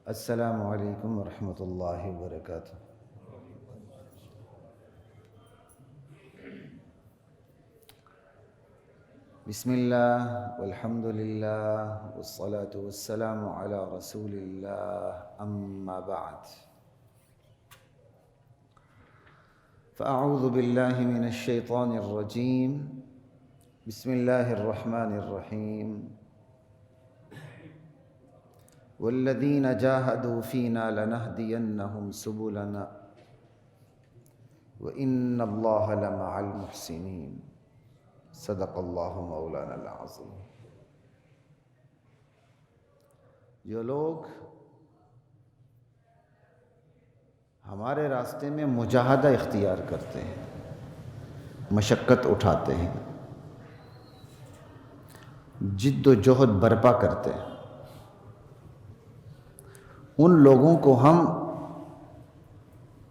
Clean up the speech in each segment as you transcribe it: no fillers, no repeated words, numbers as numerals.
السلام علیکم ورحمۃ اللہ وبرکاتہ۔ بسم اللہ والحمد للہ والصلاة والسلام علی رسول اللہ، اما بعد فاعوذ باللہ من الشیطان الرجیم، بسم اللہ الرحمن الرحیم۔ والذین جاہدوا فینا لنہدینہم سبلنا وإن اللہ لمع المحسنین، صدق اللہ مولانا العظیم۔ جو لوگ ہمارے راستے میں مجاہدہ اختیار کرتے ہیں، مشقت اٹھاتے ہیں، جد و جہد برپا کرتے ہیں، ان لوگوں کو ہم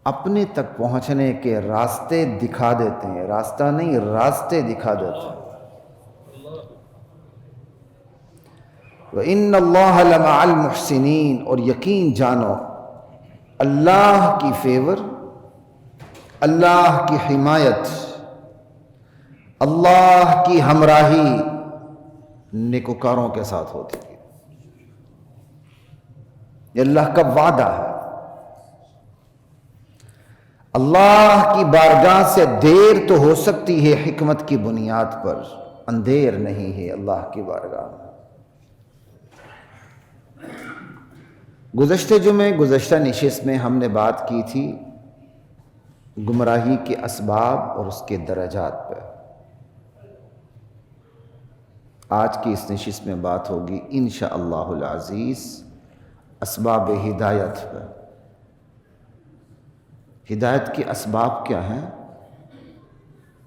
اپنے تک پہنچنے کے راستے دکھا دیتے ہیں، راستہ نہیں راستے دکھا دیتے ہیں۔ وَإِنَّ اللَّهَ لَمَعَ الْمُحْسِنِينَ، اور یقین جانو اللہ کی فیور، اللہ کی حمایت، اللہ کی ہمراہی نیکوکاروں کے ساتھ ہوتی ہے۔ یہ اللہ کا وعدہ ہے۔ اللہ کی بارگاہ سے دیر تو ہو سکتی ہے حکمت کی بنیاد پر، اندھیر نہیں ہے اللہ کی بارگاہ میں۔ گزشتہ جمعے گزشتہ نشست میں ہم نے بات کی تھی گمراہی کے اسباب اور اس کے درجات پہ۔ آج کی اس نشست میں بات ہوگی انشاءاللہ العزیز اسباب ہدایت پہ۔ ہدایت کے اسباب کیا ہیں،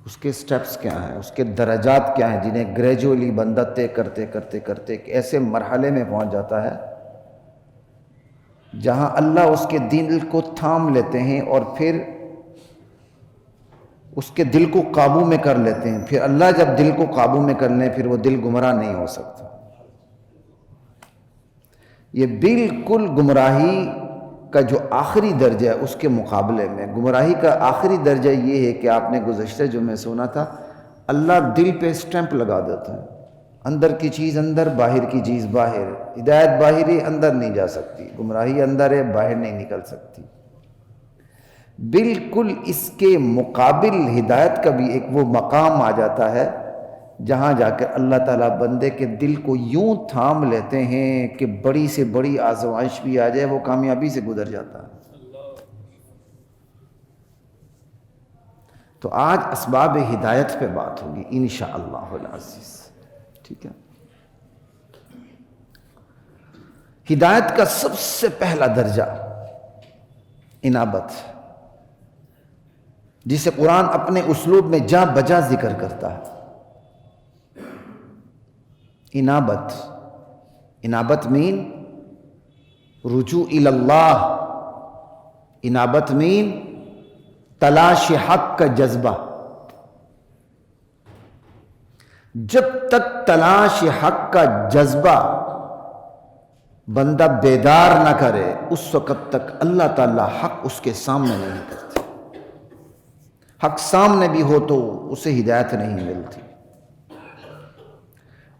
اس کے سٹیپس کیا ہیں، اس کے درجات کیا ہیں، جنہیں گریجولی بندہ طے کرتے کرتے کرتے ایک ایسے مرحلے میں پہنچ جاتا ہے جہاں اللہ اس کے دل کو تھام لیتے ہیں اور پھر اس کے دل کو قابو میں کر لیتے ہیں۔ پھر اللہ جب دل کو قابو میں کر لیں پھر وہ دل گمراہ نہیں ہو سکتا۔ یہ بالکل گمراہی کا جو آخری درجہ ہے اس کے مقابلے میں، گمراہی کا آخری درجہ یہ ہے کہ آپ نے گزشتہ جو میں سنا تھا، اللہ دل پہ سٹیمپ لگا دیتا ہے، اندر کی چیز اندر، باہر کی چیز باہر۔ ہدایت باہر ہے، اندر نہیں جا سکتی، گمراہی اندر ہے، باہر نہیں نکل سکتی۔ بالکل اس کے مقابل ہدایت کا بھی ایک وہ مقام آ جاتا ہے جہاں جا کر اللہ تعالیٰ بندے کے دل کو یوں تھام لیتے ہیں کہ بڑی سے بڑی آزمائش بھی آ جائے وہ کامیابی سے گزر جاتا ہے۔ تو آج اسباب ہدایت پہ بات ہوگی انشاءاللہ العزیز، ٹھیک ہے۔ ہدایت کا سب سے پہلا درجہ انابت، جسے قرآن اپنے اسلوب میں جا بجا ذکر کرتا ہے۔ انابت مین رجوع الی اللہ، انابت مین تلاش حق کا جذبہ۔ جب تک تلاش حق کا جذبہ بندہ بیدار نہ کرے اس وقت تک اللہ تعالیٰ حق اس کے سامنے نہیں کرتے۔ حق سامنے بھی ہو تو اسے ہدایت نہیں ملتی۔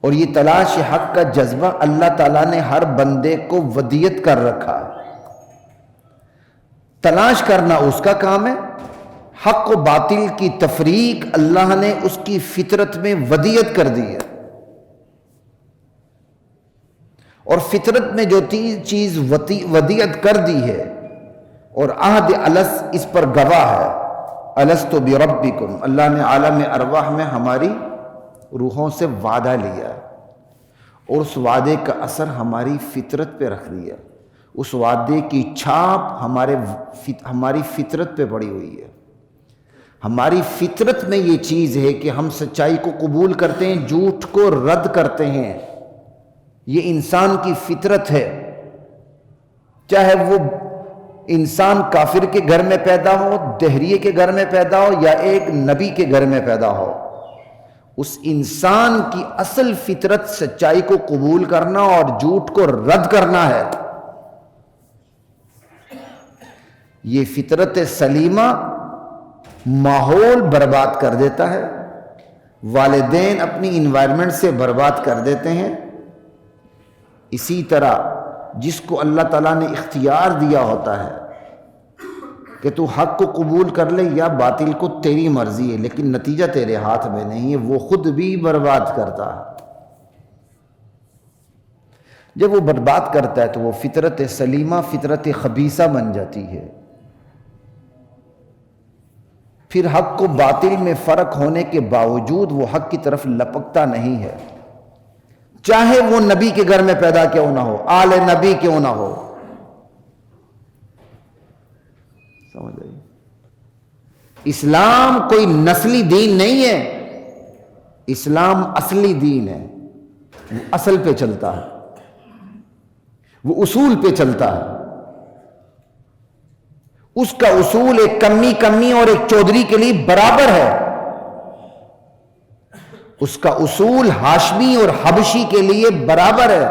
اور یہ تلاش حق کا جذبہ اللہ تعالیٰ نے ہر بندے کو ودیت کر رکھا ہے۔ تلاش کرنا اس کا کام ہے، حق و باطل کی تفریق اللہ نے اس کی فطرت میں ودیت کر دی ہے۔ اور فطرت میں جو چیز ودیت کر دی ہے اور عہد الست اس پر گواہ ہے، الست بربکم، اللہ نے عالم ارواح میں ہماری روحوں سے وعدہ لیا ہے اور اس وعدے کا اثر ہماری فطرت پہ رکھ دیا، اس وعدے کی چھاپ ہماری فطرت پہ پڑی ہوئی ہے۔ ہماری فطرت میں یہ چیز ہے کہ ہم سچائی کو قبول کرتے ہیں، جھوٹ کو رد کرتے ہیں۔ یہ انسان کی فطرت ہے، چاہے وہ انسان کافر کے گھر میں پیدا ہو، دہریے کے گھر میں پیدا ہو یا ایک نبی کے گھر میں پیدا ہو، اس انسان کی اصل فطرت سچائی کو قبول کرنا اور جھوٹ کو رد کرنا ہے۔ یہ فطرت سلیمہ ماحول برباد کر دیتا ہے، والدین اپنی انوائرمنٹ سے برباد کر دیتے ہیں۔ اسی طرح جس کو اللہ تعالیٰ نے اختیار دیا ہوتا ہے کہ تو حق کو قبول کر لے یا باطل کو، تیری مرضی ہے، لیکن نتیجہ تیرے ہاتھ میں نہیں ہے، وہ خود بھی برباد کرتا ہے۔ جب وہ برباد کرتا ہے تو وہ فطرت سلیمہ فطرت خبیثہ بن جاتی ہے، پھر حق کو باطل میں فرق ہونے کے باوجود وہ حق کی طرف لپکتا نہیں ہے، چاہے وہ نبی کے گھر میں پیدا کیوں نہ ہو، آل نبی کیوں نہ ہو۔ سمجھ آئی؟ اسلام کوئی نسلی دین نہیں ہے، اسلام اصلی دین ہے، وہ اصل پہ چلتا ہے، وہ اصول پہ چلتا ہے۔ اس کا اصول ایک کمی اور ایک چودھری کے لیے برابر ہے، اس کا اصول ہاشمی اور حبشی کے لیے برابر ہے،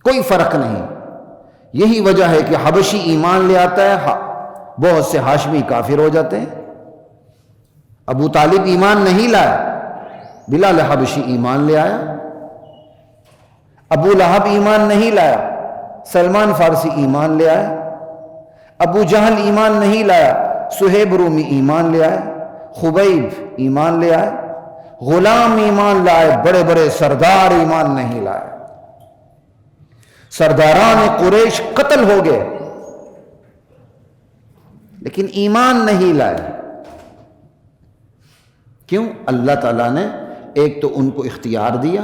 کوئی فرق نہیں۔ یہی وجہ ہے کہ حبشی ایمان لے آتا ہے، بہت سے ہاشمی کافر ہو جاتے ہیں۔ ابو طالب ایمان نہیں لایا، بلال حبشی ایمان لے آیا۔ ابو لہب ایمان نہیں لایا، سلمان فارسی ایمان لے آیا۔ ابو جہل ایمان نہیں لایا، سہیب رومی ایمان لے آئے۔ خبیب ایمان لے آئے، غلام ایمان لائے، بڑے بڑے سردار ایمان نہیں لائے۔ سرداران قریش قتل ہو گئے لیکن ایمان نہیں لائے۔ کیوں؟ اللہ تعالیٰ نے ایک تو ان کو اختیار دیا،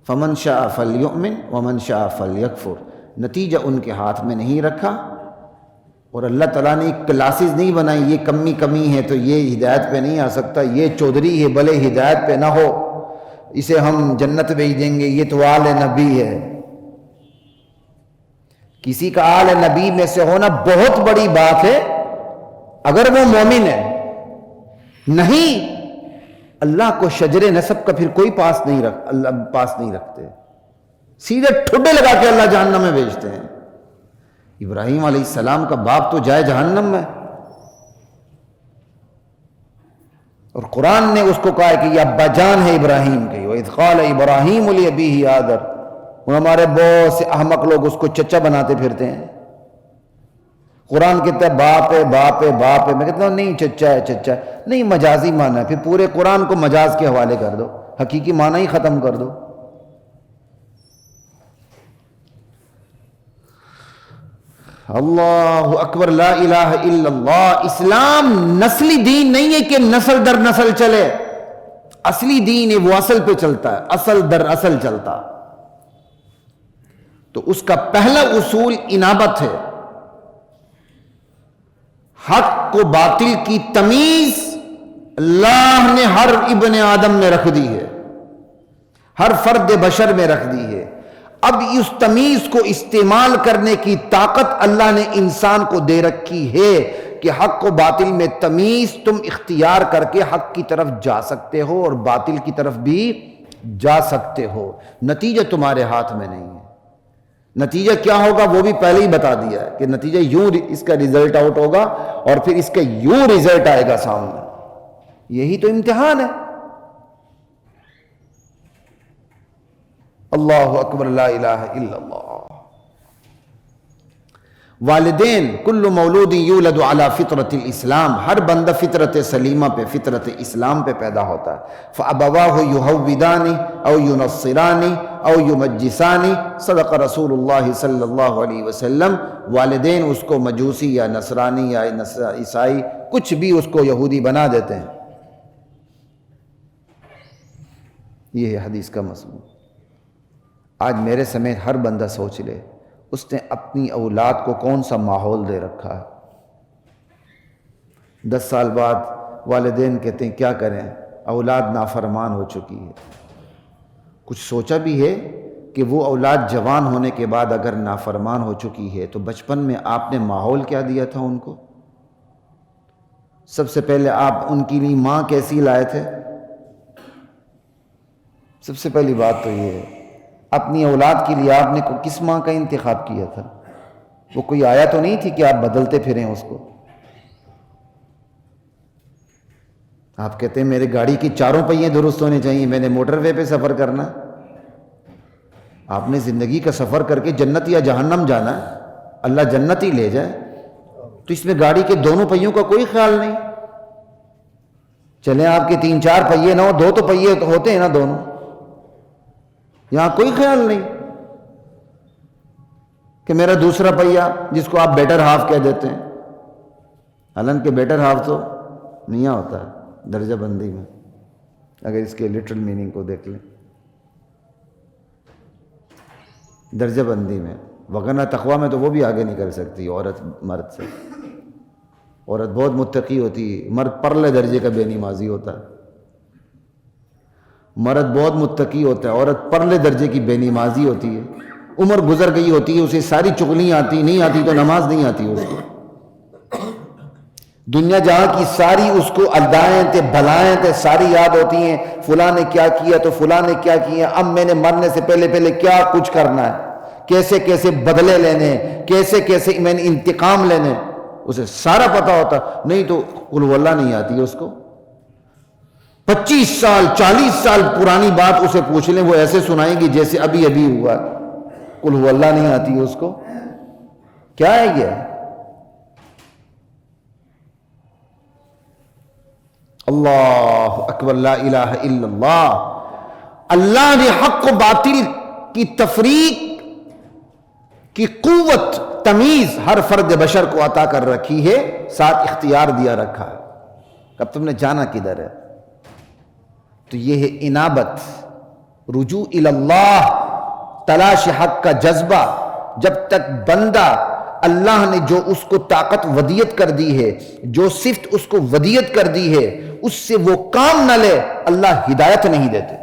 فمن شاء فلیؤمن ومن شاء فلیکفر، نتیجہ ان کے ہاتھ میں نہیں رکھا، اور اللہ تعالیٰ نے ایک کلاسز نہیں بنائی، یہ کمی ہے تو یہ ہدایت پہ نہیں آ سکتا، یہ چودھری ہے بھلے ہدایت پہ نہ ہو اسے ہم جنت بھیج دیں گے، یہ تو آل نبی ہے۔ کسی کا آل نبی میں سے ہونا بہت بڑی بات ہے اگر وہ مومن ہے، نہیں اللہ کو شجر نسب کا پھر کوئی اللہ پاس نہیں رکھتے، سیدھے ٹھڈے لگا کے اللہ جہنم میں بھیجتے ہیں۔ ابراہیم علیہ السلام کا باپ تو جائے جہنم میں، اور قرآن نے اس کو کہا ہے کہ یہ ابا جان ہے ابراہیم کے، وَإِذْ قَالَ إِبْرَاهِيمُ لِأَبِيهِ آذَرَ۔ اور ہمارے بہت سے احمق لوگ اس کو چچا بناتے پھرتے ہیں۔ قرآن کہتا ہے باپ ہے باپ ہے باپ ہے، میں کہتا ہوں نہیں چچا ہے چچا ہے، نہیں مجازی معنی ہے، پھر پورے قرآن کو مجاز کے حوالے کر دو، حقیقی معنی ہی ختم کر دو۔ اللہ اکبر، لا الہ الا اللہ۔ اسلام نسلی دین نہیں ہے کہ نسل در نسل چلے، اصلی دین ہے، وہ اصل پہ چلتا ہے، اصل در اصل چلتا۔ تو اس کا پہلا اصول انابت ہے، حق کو باطل کی تمیز اللہ نے ہر ابن آدم میں رکھ دی ہے، ہر فرد بشر میں رکھ دی ہے۔ اب اس تمیز کو استعمال کرنے کی طاقت اللہ نے انسان کو دے رکھی ہے کہ حق و باطل میں تمیز تم اختیار کر کے حق کی طرف جا سکتے ہو اور باطل کی طرف بھی جا سکتے ہو۔ نتیجہ تمہارے ہاتھ میں نہیں ہے۔ نتیجہ کیا ہوگا وہ بھی پہلے ہی بتا دیا ہے کہ نتیجہ یوں اس کا ریزلٹ آؤٹ ہوگا اور پھر اس کا یوں ریزلٹ آئے گا سامنے۔ یہی تو امتحان ہے۔ اللہ اکبر، لا الہ الا اللہ۔ والدین کل مولود یولد علی فطرت الاسلام، ہر بندہ فطرت سلیمہ پہ، فطرت اسلام پہ پیدا ہوتا ہے۔ فابواہ یہودانی او ینصرانی او یمجسانی، صدق رسول اللہ صلی اللہ علیہ وسلم۔ والدین اس کو مجوسی یا نصرانی یا عیسائی کچھ بھی اس کو یہودی بنا دیتے ہیں۔ یہ ہے حدیث کا مضمون۔ آج میرے سمیت ہر بندہ سوچ لے اس نے اپنی اولاد کو کون سا ماحول دے رکھا ہے۔ 10 سال بعد والدین کہتے ہیں کیا کریں، اولاد نافرمان ہو چکی ہے۔ کچھ سوچا بھی ہے کہ وہ اولاد جوان ہونے کے بعد اگر نافرمان ہو چکی ہے تو بچپن میں آپ نے ماحول کیا دیا تھا ان کو؟ سب سے پہلے آپ ان کے لیے ماں کیسی لائے تھے؟ سب سے پہلی بات تو یہ ہے، اپنی اولاد کے لیے آپ نے کس ماں کا انتخاب کیا تھا؟ وہ کوئی آیا تو نہیں تھی کہ آپ بدلتے پھریں اس کو. آپ کہتے ہیں میرے گاڑی کی چاروں پہیے درست ہونے چاہیے، میں نے موٹر وے پہ سفر کرنا. آپ نے زندگی کا سفر کر کے جنت یا جہنم جانا ہے، اللہ جنت ہی لے جائے، تو اس میں گاڑی کے دونوں پہیوں کا کوئی خیال نہیں. چلیں آپ کے 3-4 پہیے نہ ہو، 2 تو پہیے ہوتے ہیں نا دونوں، یہاں کوئی خیال نہیں کہ میرا دوسرا پہیا جس کو آپ بیٹر ہاف کہہ دیتے ہیں، حالانکہ بیٹر ہاف تو میاں ہوتا ہے درجہ بندی میں، اگر اس کے لٹرل میننگ کو دیکھ لیں درجہ بندی میں، وگرنہ تقویٰ میں تو وہ بھی آگے نہیں کر سکتی عورت مرد سے. عورت بہت متقی ہوتی ہے، مرد پرلے درجے کا بے نمازی ہوتا ہے. مرد بہت متقی ہوتا ہے، عورت پرلے درجے کی بے نمازی ہوتی ہے. عمر گزر گئی ہوتی ہے، اسے ساری چغلیاں آتی نہیں آتی تو نماز نہیں آتی اس کو. دنیا جہاں کی ساری اس کو ادائیں تھے بھلائیں تھے ساری یاد ہوتی ہیں، فلاں نے کیا کیا تو فلاں نے کیا کیا، اب میں نے مرنے سے پہلے کیا کچھ کرنا ہے، کیسے کیسے بدلے لینے، کیسے کیسے میں نے انتقام لینے، اسے سارا پتا ہوتا. نہیں تو قل ہو اللہ نہیں آتی ہے اس کو. 25 سال 40 سال پرانی بات اسے پوچھ لیں وہ ایسے سنائیں گی جیسے ابھی ابھی ہوا. قل ہو اللہ نہیں آتی ہے اس کو. کیا ہے یہ؟ اللہ اکبر، لا الہ الا اللہ. اللہ نے حق و باطل کی تفریق کی قوت تمیز ہر فرد بشر کو عطا کر رکھی ہے، ساتھ اختیار دیا رکھا ہے. اب تم نے جانا کدھر ہے؟ تو یہ ہے انابت، رجوع الی اللہ، تلاش حق کا جذبہ. جب تک بندہ اللہ نے جو اس کو طاقت ودیت کر دی ہے، جو صفت اس کو ودیت کر دی ہے، اس سے وہ کام نہ لے، اللہ ہدایت نہیں دیتے.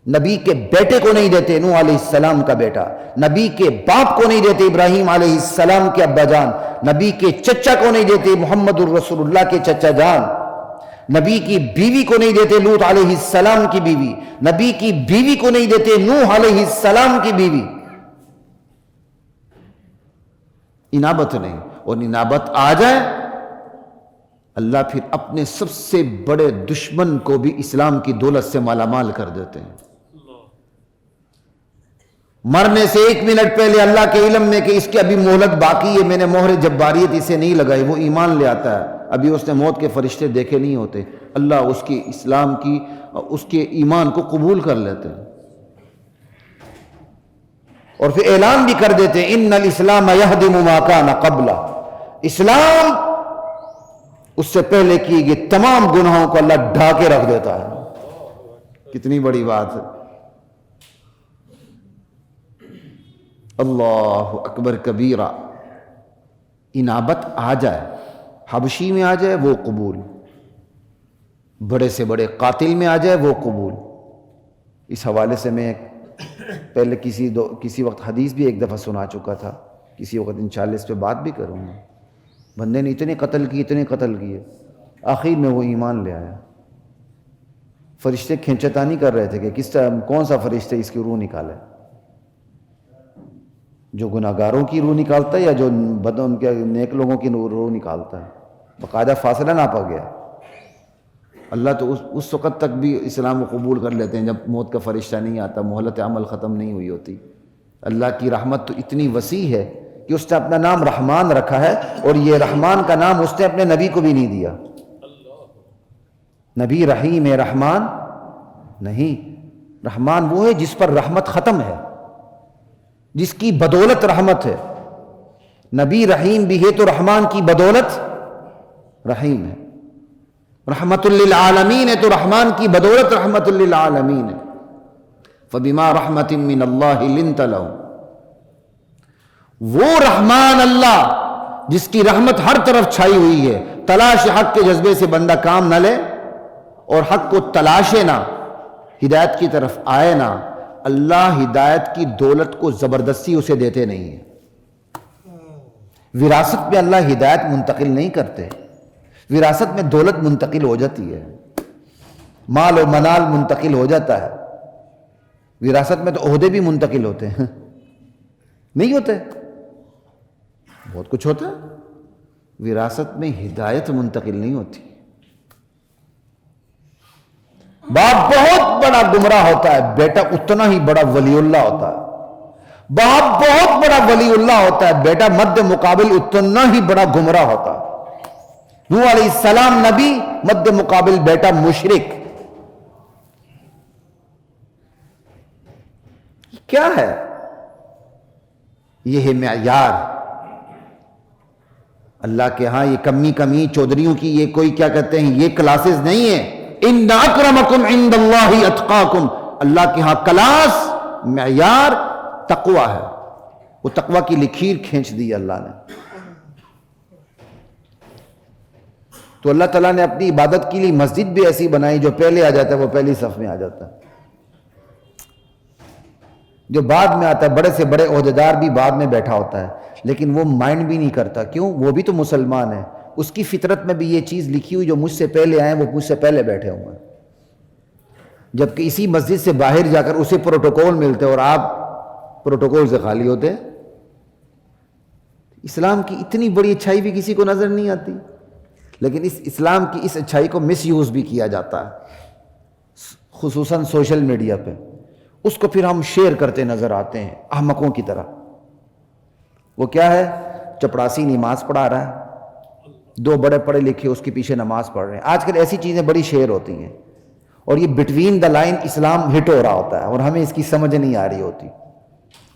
نبی کے بیٹے کو نہیں دیتے نوح علیہ السلام کا بیٹا، نبی کے باپ کو نہیں دیتے ابراہیم علیہ السلام کے ابا جان، نبی کے چچا کو نہیں دیتے محمد الرسول اللہ کے چچا جان، نبی کی بیوی کو نہیں دیتے لوط علیہ السلام کی بیوی، نبی کی بیوی کو نہیں دیتے نوح علیہ السلام کی بیوی. انابت نہیں. اور انابت آ جائے اللہ پھر اپنے سب سے بڑے دشمن کو بھی اسلام کی دولت سے مالا مال کر دیتے ہیں. مرنے سے 1 منٹ پہلے اللہ کے علم میں کہ اس کی ابھی مہلت باقی ہے، میں نے مہر جباریت اسے نہیں لگائی، وہ ایمان لے آتا ہے. ابھی اس نے موت کے فرشتے دیکھے نہیں ہوتے، اللہ اس کی اسلام کی اس کے ایمان کو قبول کر لیتے ہیں. اور پھر اعلان بھی کر دیتے ہیں ان الاسلام یہدم ما کان قبلہ، اسلام اس سے پہلے کی گئی تمام گناہوں کو اللہ ڈھا کے رکھ دیتا ہے. کتنی بڑی بات ہے. اللہ اکبر کبیرہ. انابت آ جائے، حبشی میں آ جائے وہ قبول، بڑے سے بڑے قاتل میں آ جائے وہ قبول. اس حوالے سے میں پہلے کسی وقت حدیث بھی ایک دفعہ سنا چکا تھا، کسی وقت انشاءاللہ اس پہ بات بھی کروں گا. بندے نے اتنے قتل کیے، آخر میں وہ ایمان لے آیا. فرشتے کھینچتانی کر رہے تھے کہ کون سا فرشتے اس کی روح نکالے، جو گناہگاروں کی روح نکالتا ہے یا جو کے نیک لوگوں کی روح نکالتا ہے. باقاعدہ فاصلہ ناپا گیا. اللہ تو اس وقت تک بھی اسلام کو قبول کر لیتے ہیں جب موت کا فرشتہ نہیں آتا، مہلت عمل ختم نہیں ہوئی ہوتی. اللہ کی رحمت تو اتنی وسیع ہے کہ اس نے اپنا نام رحمان رکھا ہے، اور یہ رحمان کا نام اس نے اپنے نبی کو بھی نہیں دیا. نبی رحیم ہے، رحمان نہیں. رحمان وہ ہے جس پر رحمت ختم ہے، جس کی بدولت رحمت ہے. نبی رحیم بھی ہے تو رحمان کی بدولت رحیم ہے. رحمت للعالمین ہے تو رحمان کی بدولت رحمت للعالمین ہے. فبما رحمت من اللہ لنت لهم. وہ رحمان اللہ جس کی رحمت ہر طرف چھائی ہوئی ہے. تلاش حق کے جذبے سے بندہ کام نہ لے اور حق کو تلاشے نہ، ہدایت کی طرف آئے نہ. اللہ ہدایت کی دولت کو زبردستی اسے دیتے نہیں ہیں. وراثت میں اللہ ہدایت منتقل نہیں کرتے. وراثت میں دولت منتقل ہو جاتی ہے، مال و منال منتقل ہو جاتا ہے. وراثت میں تو عہدے بھی منتقل ہوتے ہیں، نہیں ہوتے؟ بہت کچھ ہوتا ہے. وراثت میں ہدایت منتقل نہیں ہوتی. باپ بہت بڑا گمراہ ہوتا ہے، بیٹا اتنا ہی بڑا ولی اللہ ہوتا ہے. باپ بہت بڑا ولی اللہ ہوتا ہے، بیٹا مد مقابل اتنا ہی بڑا گمراہ ہوتا ہے. نوح علیہ السلام نبی، مد مقابل بیٹا مشرک. کیا ہے یہ؟ ہے معیار اللہ کے ہاں. یہ کمی چودھریوں کی یہ کوئی کیا کہتے ہیں یہ کلاسز نہیں ہیں. ان اکرمکم عند اللہ اتقاکم. اللہ کے ہاں کلاس معیار تقوی ہے. وہ تقوی کی لکیر کھینچ دی اللہ نے. تو اللہ تعالیٰ نے اپنی عبادت کے لیے مسجد بھی ایسی بنائی، جو پہلے آ جاتا ہے وہ پہلی صف میں آ جاتا ہے، جو بعد میں آتا ہے بڑے سے بڑے عہدیدار بھی بعد میں بیٹھا ہوتا ہے، لیکن وہ مائنڈ بھی نہیں کرتا. کیوں؟ وہ بھی تو مسلمان ہے. اس کی فطرت میں بھی یہ چیز لکھی ہوئی، جو مجھ سے پہلے آئے وہ مجھ سے پہلے بیٹھے ہوئے ہیں. جبکہ اسی مسجد سے باہر جا کر اسے پروٹوکول ملتے اور آپ پروٹوکول سے خالی ہوتے. اسلام کی اتنی بڑی اچھائی بھی کسی کو نظر نہیں آتی، لیکن اس اسلام کی اس اچھائی کو مس یوز بھی کیا جاتا ہے، خصوصاً سوشل میڈیا پہ. اس کو پھر ہم شیئر کرتے نظر آتے ہیں احمقوں کی طرح. وہ کیا ہے؟ چپڑاسی نماز پڑھا رہا ہے، دو بڑے پڑھے لکھے اس کے پیچھے نماز پڑھ رہے ہیں. آج کل ایسی چیزیں بڑی شیئر ہوتی ہیں، اور یہ بٹوین دا لائن اسلام ہٹ ہو رہا ہوتا ہے، اور ہمیں اس کی سمجھ نہیں آ رہی ہوتی.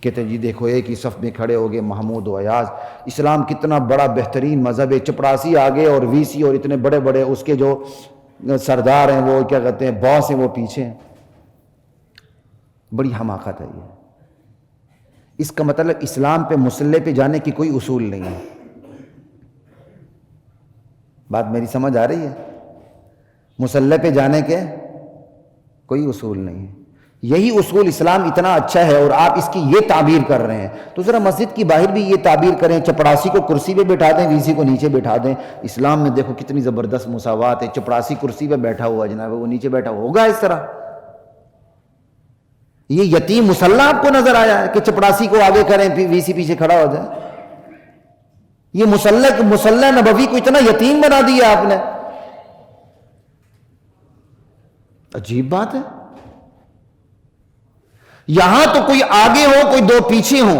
کہتے ہیں جی دیکھو ایک ہی صف میں کھڑے ہو گئے محمود و ایاز، اسلام کتنا بڑا بہترین مذہب ہے. چپڑاسی آگے اور وی سی اور اتنے بڑے بڑے اس کے جو سردار ہیں، وہ کیا کہتے ہیں باس ہیں، وہ پیچھے ہیں. بڑی حماقت ہے یہ. اس کا مطلب اسلام پہ مسلح پہ جانے کی کوئی اصول نہیں ہے. بات میری سمجھ آ رہی ہے؟ مسلح پہ جانے کے کوئی اصول نہیں ہے. یہی اصول اسلام اتنا اچھا ہے اور آپ اس کی یہ تعبیر کر رہے ہیں، تو ذرا مسجد کی باہر بھی یہ تعبیر کریں. چپڑاسی کو کرسی پہ بٹھا دیں، ویسی کو نیچے بٹھا دیں. اسلام میں دیکھو کتنی زبردست مساوات ہے. چپڑاسی کرسی پہ بیٹھا ہوا جناب، وہ نیچے بیٹھا ہوگا اس طرح. یہ یتیم مسلح آپ کو نظر آیا ہے کہ چپڑاسی کو آگے کریں ویسی پیچھے کھڑا ہو جائے؟ یہ مسلح نبوی کو اتنا یتیم بنا دیا آپ نے. عجیب بات ہے. یہاں تو کوئی آگے ہو کوئی دو پیچھے ہو،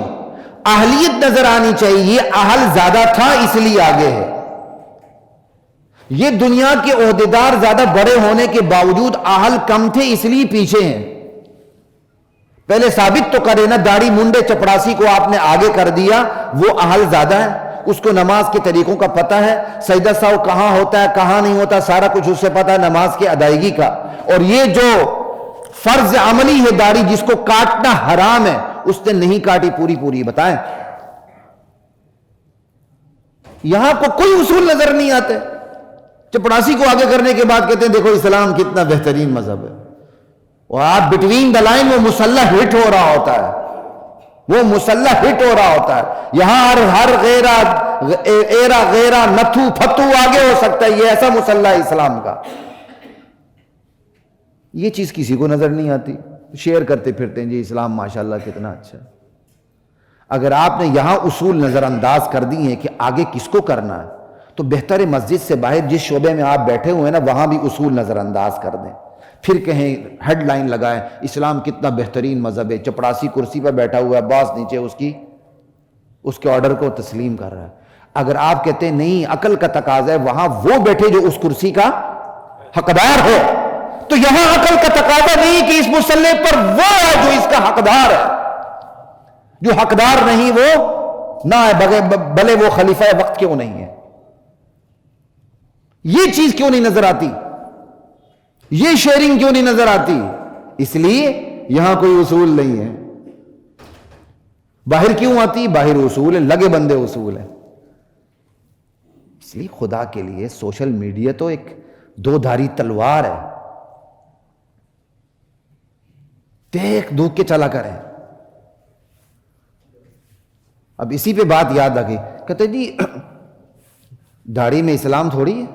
اہلیت نظر آنی چاہیے. یہ اہل زیادہ تھا اس لیے آگے ہے. یہ دنیا کے عہدیدار زیادہ بڑے ہونے کے باوجود اہل کم تھے اس لیے پیچھے ہیں. پہلے ثابت تو کرے نا. داڑھی منڈے چپڑاسی کو آپ نے آگے کر دیا، وہ اہل زیادہ ہے. اس کو نماز کے طریقوں کا پتہ ہے، سجدہ سہو کہاں ہوتا ہے کہاں نہیں ہوتا، سارا کچھ اس سے پتہ ہے نماز کی ادائیگی کا. اور یہ جو فرض عملی ہے داڑھی جس کو کاٹنا حرام ہے، اس نے نہیں کاٹی پوری. بتائیں یہاں کو کوئی اصول نظر نہیں آتے. چپڑاسی کو آگے کرنے کے بعد کہتے ہیں دیکھو اسلام کتنا بہترین مذہب ہے. اور آپ بٹوین دا لائن وہ مسلح ہٹ ہو رہا ہوتا ہے، وہ مسلح ہٹ ہو رہا ہوتا ہے. یہاں ہر غیرہ نتھو پھتو آگے ہو سکتا ہے. یہ ایسا مسلح ہے اسلام کا. یہ چیز کسی کو نظر نہیں آتی. شیئر کرتے پھرتے ہیں جی اسلام ماشاءاللہ کتنا اچھا ہے. اگر آپ نے یہاں اصول نظر انداز کر دی ہیں کہ آگے کس کو کرنا ہے، تو بہتر ہے مسجد سے باہر جس شعبے میں آپ بیٹھے ہوئے ہیں نا، وہاں بھی اصول نظر انداز کر دیں. پھر کہیں ہیڈ لائن لگائیں اسلام کتنا بہترین مذہب ہے. چپڑاسی کرسی پہ بیٹھا ہوا ہے، باس نیچے اس کے آرڈر کو تسلیم کر رہا ہے. اگر آپ کہتے ہیں نہیں عقل کا تقاضا ہے وہاں وہ بیٹھے جو اس کرسی کا حقدار ہو، تو یہاں عقل کا تقاضا نہیں کہ اس مسلح پر وہ ہے جو اس کا حقدار ہے. جو حقدار نہیں وہ نہ ہے، بھلے وہ خلیفہ وقت کیوں نہیں ہے. یہ چیز کیوں نہیں نظر آتی؟ یہ شیئرنگ کیوں نہیں نظر آتی؟ اس لیے یہاں کوئی اصول نہیں ہے. باہر کیوں آتی؟ باہر اصول ہے، لگے بندے اصول ہیں. اس لیے خدا کے لیے سوشل میڈیا تو ایک دو دھاری تلوار ہے. دیکھ دھوک کے چلا کریں. اب اسی پہ بات یاد آ گئی. کہتے جی داڑھی میں اسلام تھوڑی ہے.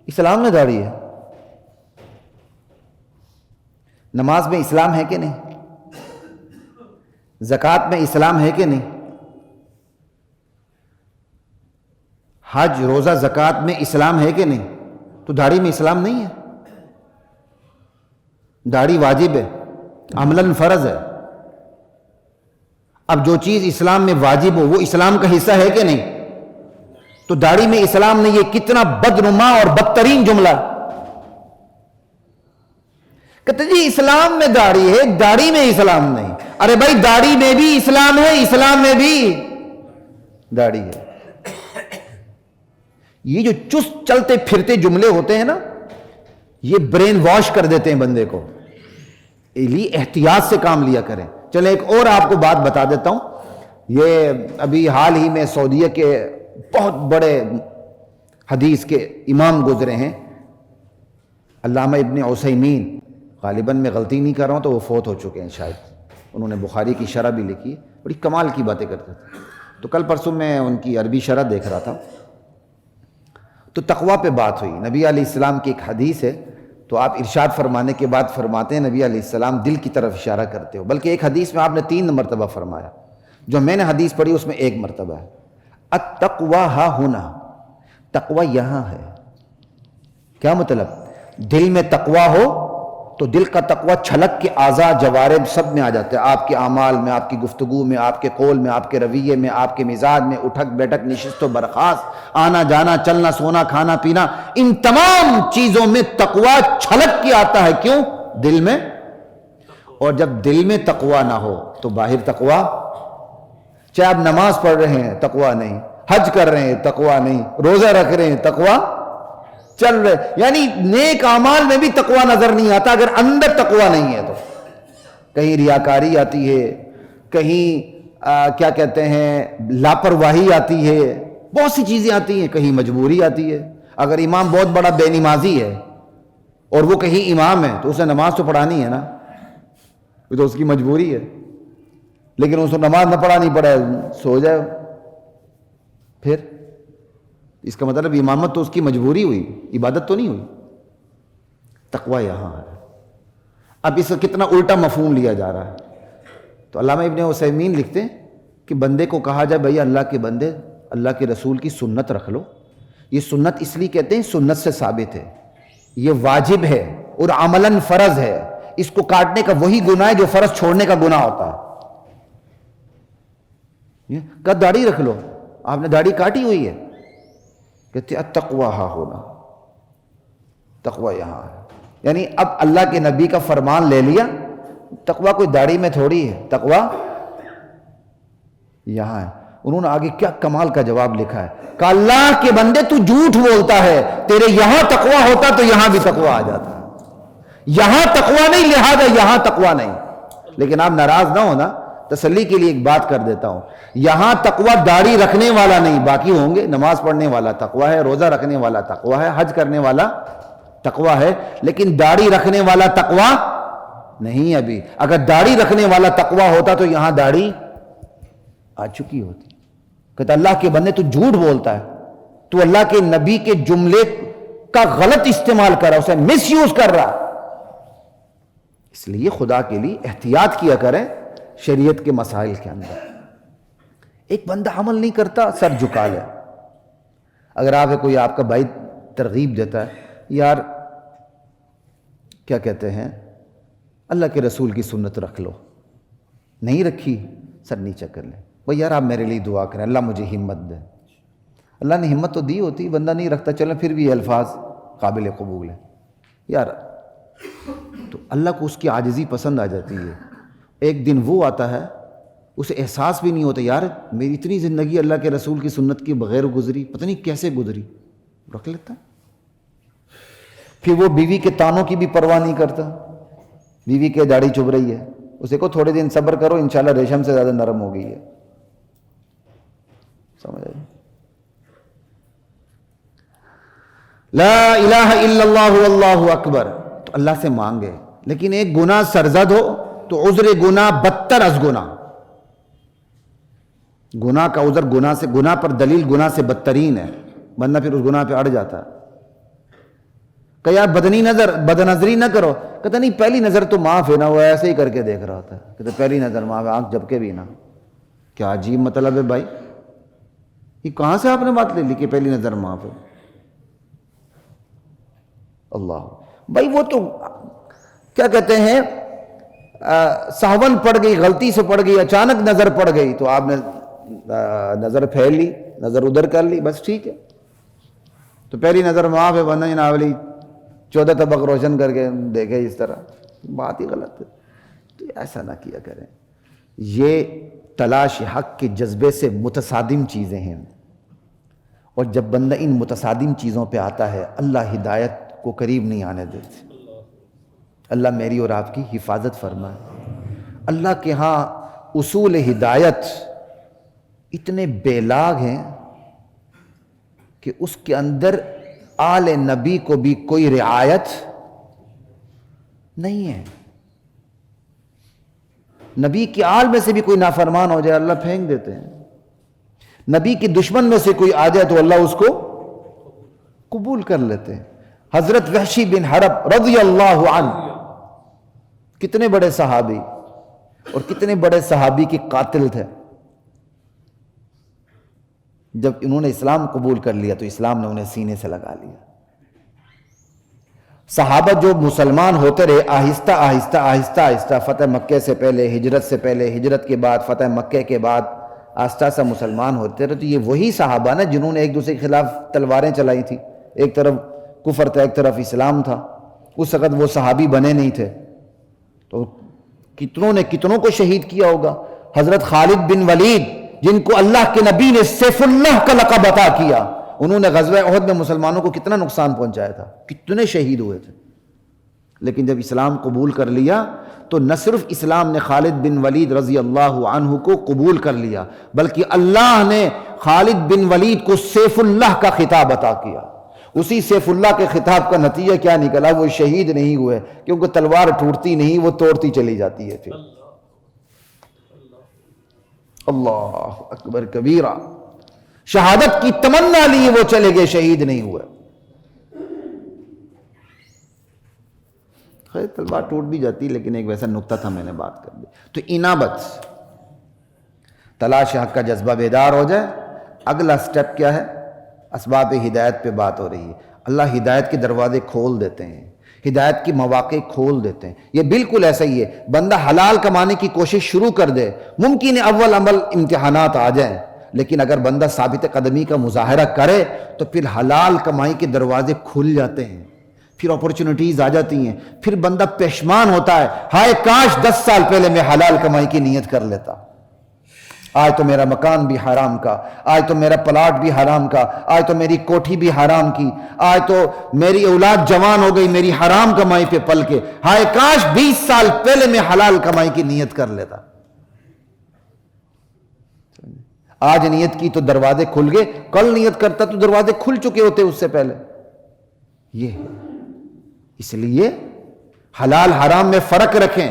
اسلام میں داڑھی ہے. نماز میں اسلام ہے کہ نہیں؟ زکوٰۃ میں اسلام ہے کہ نہیں؟ حج روزہ زکوٰۃ میں اسلام ہے کہ نہیں؟ تو داڑھی میں اسلام نہیں ہے؟ داڑھی واجب ہے، عملاً فرض ہے۔ اب جو چیز اسلام میں واجب ہو وہ اسلام کا حصہ ہے کہ نہیں؟ تو داڑھی میں اسلام نہیں، یہ کتنا بدنما اور بدترین جملہ۔ کہتے جی اسلام میں داڑھی ہے، داڑھی میں اسلام نہیں۔ ارے بھائی داڑھی میں بھی اسلام ہے، اسلام میں بھی داڑھی ہے۔ یہ جو چست چلتے پھرتے جملے ہوتے ہیں نا، یہ برین واش کر دیتے ہیں بندے کو، لیے احتیاط سے کام لیا کریں۔ چلیں ایک اور آپ کو بات بتا دیتا ہوں۔ یہ ابھی حال ہی میں سعودیہ کے بہت بڑے حدیث کے امام گزرے ہیں، علامہ ابن عثیمین، غالباً میں غلطی نہیں کر رہا ہوں تو وہ فوت ہو چکے ہیں شاید، انہوں نے بخاری کی شرح بھی لکھی ہے، بڑی کمال کی باتیں کرتے تھے۔ تو کل پرسوں میں ان کی عربی شرح دیکھ رہا تھا، تو تقویٰ پہ بات ہوئی۔ نبی علیہ السلام کی ایک حدیث ہے، تو آپ ارشاد فرمانے کے بعد فرماتے ہیں نبی علیہ السلام دل کی طرف اشارہ کرتے ہو، بلکہ ایک حدیث میں آپ نے 3 مرتبہ فرمایا، جو میں نے حدیث پڑھی اس میں 1 مرتبہ ہے۔ التقویٰ ہا ہونا، تقویٰ یہاں ہے۔ کیا مطلب؟ دل میں تقویٰ ہو تو دل کا تقویٰ چھلک کے اعضاء جوارح سب میں آ جاتا ہے، آپ کے اعمال میں، آپ کی گفتگو میں، آپ کے قول میں، آپ کے رویے میں، آپ کے مزاج میں، اٹھک بیٹھک، نشست و برخاست، آنا جانا، چلنا سونا، کھانا پینا، ان تمام چیزوں میں تقویٰ چھلک کے آتا ہے۔ کیوں؟ دل میں۔ اور جب دل میں تقویٰ نہ ہو تو باہر تقویٰ، چاہے آپ نماز پڑھ رہے ہیں تقویٰ نہیں، حج کر رہے ہیں تقویٰ نہیں، روزہ رکھ رہے ہیں تقویٰ چل رہے، یعنی نیک اعمال میں بھی تقویٰ نظر نہیں آتا اگر اندر تقویٰ نہیں ہے تو۔ کہیں ریاکاری آتی ہے، کہیں کیا کہتے ہیں لاپرواہی آتی ہے، بہت سی چیزیں آتی ہیں، کہیں مجبوری آتی ہے۔ اگر امام بہت بڑا بے نمازی ہے اور وہ کہیں امام ہے تو اسے نماز تو پڑھانی ہے نا، وہ تو اس کی مجبوری ہے، لیکن اس کو نماز نہ پڑھانی پڑے، سو جائے پھر، اس کا مطلب امامت تو اس کی مجبوری ہوئی، عبادت تو نہیں ہوئی۔ تقویٰ یہاں ہے۔ اب اس کا کتنا الٹا مفہوم لیا جا رہا ہے۔ تو علامہ ابن عثیمین لکھتے ہیں کہ بندے کو کہا جائے بھائی اللہ کے بندے اللہ کے رسول کی سنت رکھ لو، یہ سنت اس لیے کہتے ہیں سنت سے ثابت ہے، یہ واجب ہے اور عملاً فرض ہے، اس کو کاٹنے کا وہی گناہ ہے جو فرض چھوڑنے کا گناہ ہوتا ہے۔ کہا داڑھی رکھ لو، آپ نے داڑھی کاٹی ہوئی ہے، کہتے التقویٰ ہا ہونا، تقویٰ یہاں ہے۔ یعنی اب اللہ کے نبی کا فرمان لے لیا، تقویٰ کوئی داڑھی میں تھوڑی ہے، تقویٰ یہاں ہے۔ انہوں نے آگے کیا کمال کا جواب لکھا ہے، کہ اللہ کے بندے تو جھوٹ بولتا ہے، تیرے یہاں تقویٰ ہوتا تو یہاں بھی تقویٰ آ جاتا، یہاں تقویٰ نہیں لہذا یہاں تقویٰ نہیں۔ لیکن آپ ناراض نہ ہونا، تسلی کے لیے ایک بات کر دیتا ہوں، یہاں تقویٰ داڑھی رکھنے والا نہیں، باقی ہوں گے، نماز پڑھنے والا تقویٰ ہے، روزہ رکھنے والا تقویٰ ہے، حج کرنے والا تقویٰ ہے، لیکن داڑھی رکھنے والا تقویٰ نہیں۔ ابھی اگر داڑھی رکھنے والا تقویٰ ہوتا تو یہاں داڑھی آ چکی ہوتی۔ کہتا اللہ کے بندے تو جھوٹ بولتا ہے، تو اللہ کے نبی کے جملے کا غلط استعمال کر رہا، اسے مس یوز کر رہا۔ اس لیے خدا کے لیے احتیاط کیا کریں شریعت کے مسائل کے اندر۔ ایک بندہ عمل نہیں کرتا، سر جھکا لے۔ اگر آپ کوئی آپ کا بھائی ترغیب دیتا ہے، یار کیا کہتے ہیں اللہ کے رسول کی سنت رکھ لو، نہیں رکھی، سر نیچے کر لیں، بھائی یار آپ میرے لیے دعا کریں، اللہ مجھے ہمت دے۔ اللہ نے ہمت تو دی ہوتی، بندہ نہیں رکھتا، چلیں پھر بھی یہ الفاظ قابل قبول ہیں یار، تو اللہ کو اس کی عاجزی پسند آ جاتی ہے۔ ایک دن وہ آتا ہے اسے احساس بھی نہیں ہوتا، یار میری اتنی زندگی اللہ کے رسول کی سنت کے بغیر گزری، پتہ نہیں کیسے گزری، رکھ لیتا ہے۔ پھر وہ بیوی کے تانوں کی بھی پرواہ نہیں کرتا، بیوی کے داڑھی چبھ رہی ہے، اسے کو تھوڑے دن صبر کرو انشاءاللہ ریشم سے زیادہ نرم ہو گئی ہے، سمجھ آئی؟ لا الہ الا اللہ واللہ اکبر، تو اللہ سے مانگے، لیکن ایک گناہ سرزد ہو تو عذر گناہ بدتر از گناہ، گناہ کا عذر گناہ سے، گناہ پر دلیل گناہ سے بدترین ہے، بندہ پھر اس گناہ پہ اڑ جاتا ہے۔ کہ یار بد نظری نہ کرو، کہتا نہیں پہلی نظر تو معاف ہے نا، وہ ایسے ہی کر کے دیکھ رہا ہوتا ہے، کہتا پہلی نظر معاف ہے، آنکھ جھپکے بھی نا۔ کیا عجیب مطلب ہے بھائی، یہ کہاں سے آپ نے بات لے لی کہ پہلی نظر معاف ہے؟ اللہ بھائی وہ تو کیا کہتے ہیں سہون پڑ گئی، غلطی سے پڑ گئی، اچانک نظر پڑ گئی تو آپ نے نظر پھیل لی، نظر ادھر کر لی، بس ٹھیک ہے تو پہلی نظر معاف ہے، ورنہ جنابلی 14 طبق روشن کر کے دیکھے اس طرح، بات ہی غلط ہے۔ تو ایسا نہ کیا کریں، یہ تلاش حق کے جذبے سے متصادم چیزیں ہیں، اور جب بندہ ان متصادم چیزوں پہ آتا ہے اللہ ہدایت کو قریب نہیں آنے دیتے۔ اللہ میری اور آپ کی حفاظت فرمائے۔ اللہ کے ہاں اصول ہدایت اتنے بے لاگ ہیں کہ اس کے اندر آل نبی کو بھی کوئی رعایت نہیں ہے۔ نبی کی آل میں سے بھی کوئی نافرمان ہو جائے اللہ پھینک دیتے ہیں، نبی کی دشمن میں سے کوئی آ جائے تو اللہ اس کو قبول کر لیتے ہیں۔ حضرت وحشی بن حرب رضی اللہ عنہ کتنے بڑے صحابی اور کتنے بڑے صحابی کے قاتل تھے، جب انہوں نے اسلام قبول کر لیا تو اسلام نے انہیں سینے سے لگا لیا۔ صحابہ جو مسلمان ہوتے رہے آہستہ آہستہ آہستہ آہستہ، فتح مکہ سے پہلے، ہجرت سے پہلے، ہجرت کے بعد، فتح مکہ کے بعد آہستہ آہستہ مسلمان ہوتے رہے، تو یہ وہی صحابہ نا جنہوں نے ایک دوسرے کے خلاف تلواریں چلائی تھی، ایک طرف کفر تھا ایک طرف اسلام تھا، اس وقت وہ صحابی بنے نہیں تھے تو کتنوں نے کتنوں کو شہید کیا ہوگا۔ حضرت خالد بن ولید جن کو اللہ کے نبی نے سیف اللہ کا لقب عطا کیا، انہوں نے غزوہ احد میں مسلمانوں کو کتنا نقصان پہنچایا تھا، کتنے شہید ہوئے تھے، لیکن جب اسلام قبول کر لیا تو نہ صرف اسلام نے خالد بن ولید رضی اللہ عنہ کو قبول کر لیا، بلکہ اللہ نے خالد بن ولید کو سیف اللہ کا خطاب عطا کیا۔ اسی سیف اللہ کے خطاب کا نتیجہ کیا نکلا؟ وہ شہید نہیں ہوئے، کیونکہ تلوار ٹوٹتی نہیں، وہ توڑتی چلی جاتی ہے۔ پھر اللہ اکبر کبیرہ، شہادت کی تمنا لی وہ چلے گئے، شہید نہیں ہوئے۔ خیر تلوار ٹوٹ بھی جاتی، لیکن ایک ویسا نقطہ تھا میں نے بات کر دی۔ تو انابت، تلاش حق کا جذبہ بیدار ہو جائے۔ اگلا سٹیپ کیا ہے؟ اسباب ہدایت پہ بات ہو رہی ہے۔ اللہ ہدایت کے دروازے کھول دیتے ہیں، ہدایت کی مواقع کھول دیتے ہیں۔ یہ بالکل ایسا ہی ہے، بندہ حلال کمانے کی کوشش شروع کر دے، ممکن ہے اول عمل امتحانات آ جائیں، لیکن اگر بندہ ثابت قدمی کا مظاہرہ کرے تو پھر حلال کمائی کے دروازے کھل جاتے ہیں، پھر اپرچونٹیز آ جاتی ہیں، پھر بندہ پشمان ہوتا ہے، ہائے کاش 10 سال پہلے میں حلال کمائی کی نیت کر لیتا، آج تو میرا مکان بھی حرام کا، آج تو میرا پلاٹ بھی حرام کا، آج تو میری کوٹھی بھی حرام کی، آج تو میری اولاد جوان ہو گئی میری حرام کمائی پہ پل کے، ہائے کاش 20 سال پہلے میں حلال کمائی کی نیت کر لیتا۔ آج نیت کی تو دروازے کھل گئے، کل نیت کرتا تو دروازے کھل چکے ہوتے اس سے پہلے۔ یہ اس لیے حلال حرام میں فرق رکھیں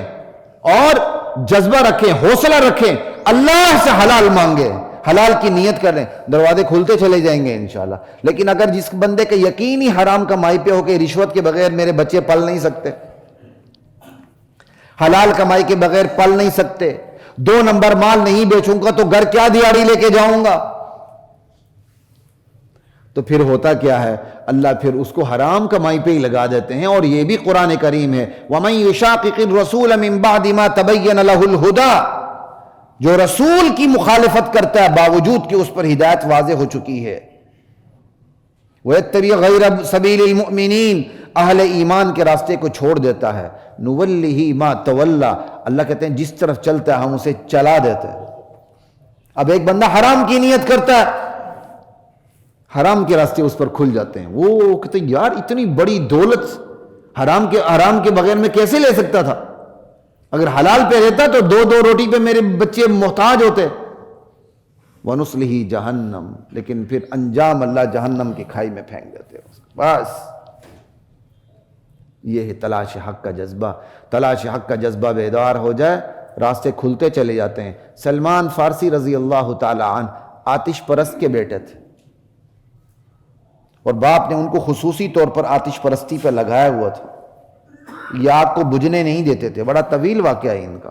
اور جذبہ رکھیں، حوصلہ رکھیں، اللہ سے حلال مانگے، حلال کی نیت کریں، دروازے کھلتے چلے جائیں گے انشاءاللہ۔ لیکن اگر جس بندے کا یقین ہی حرام کمائی پہ ہو کہ رشوت کے بغیر میرے بچے پل نہیں سکتے، حلال کمائی کے بغیر پل نہیں سکتے، 2 نمبر مال نہیں بیچوں گا تو گھر کیا دیہڑی لے کے جاؤں گا، تو پھر ہوتا کیا ہے؟ اللہ پھر اس کو حرام کمائی پہ ہی لگا دیتے ہیں۔ اور یہ بھی قرآن کریم ہے، وَمَن يُشَاقِقِ الرَّسُولَ مِن بَعْدِ مَا تَبَيَّنَ لَهُ الْهُدَى، جو رسول کی مخالفت کرتا ہے باوجود کہ اس پر ہدایت واضح ہو چکی ہے، وَيَتَّبِعْ غَيْرَ سَبِيلِ الْمُؤْمِنِينَ، اہل ایمان کے راستے کو چھوڑ دیتا ہے، نُوَلِّهِ مَا تَوَلَّى، اللہ کہتے ہیں جس طرف چلتا ہے ہم اسے چلا دیتے ہیں۔ اب ایک بندہ حرام کی نیت کرتا ہے، حرام کے راستے اس پر کھل جاتے ہیں، وہ کہتے ہیں یار اتنی بڑی دولت حرام کے بغیر میں کیسے لے سکتا تھا، اگر حلال پہ رہتا تو 2 روٹی پہ میرے بچے محتاج ہوتے۔ وَنُصْلِهِ جہنم، لیکن پھر انجام اللہ جہنم کی کھائی میں پھینک دیتے ہیں۔ بس یہ ہے تلاش حق کا جذبہ۔ تلاش حق کا جذبہ بیدار ہو جائے، راستے کھلتے چلے جاتے ہیں۔ سلمان فارسی رضی اللہ تعالی عنہ آتش پرست کے بیٹے تھے، اور باپ نے ان کو خصوصی طور پر آتش پرستی پہ لگایا ہوا تھا، یہ آگ کو بجھنے نہیں دیتے تھے۔ بڑا طویل واقعہ ہے ان کا۔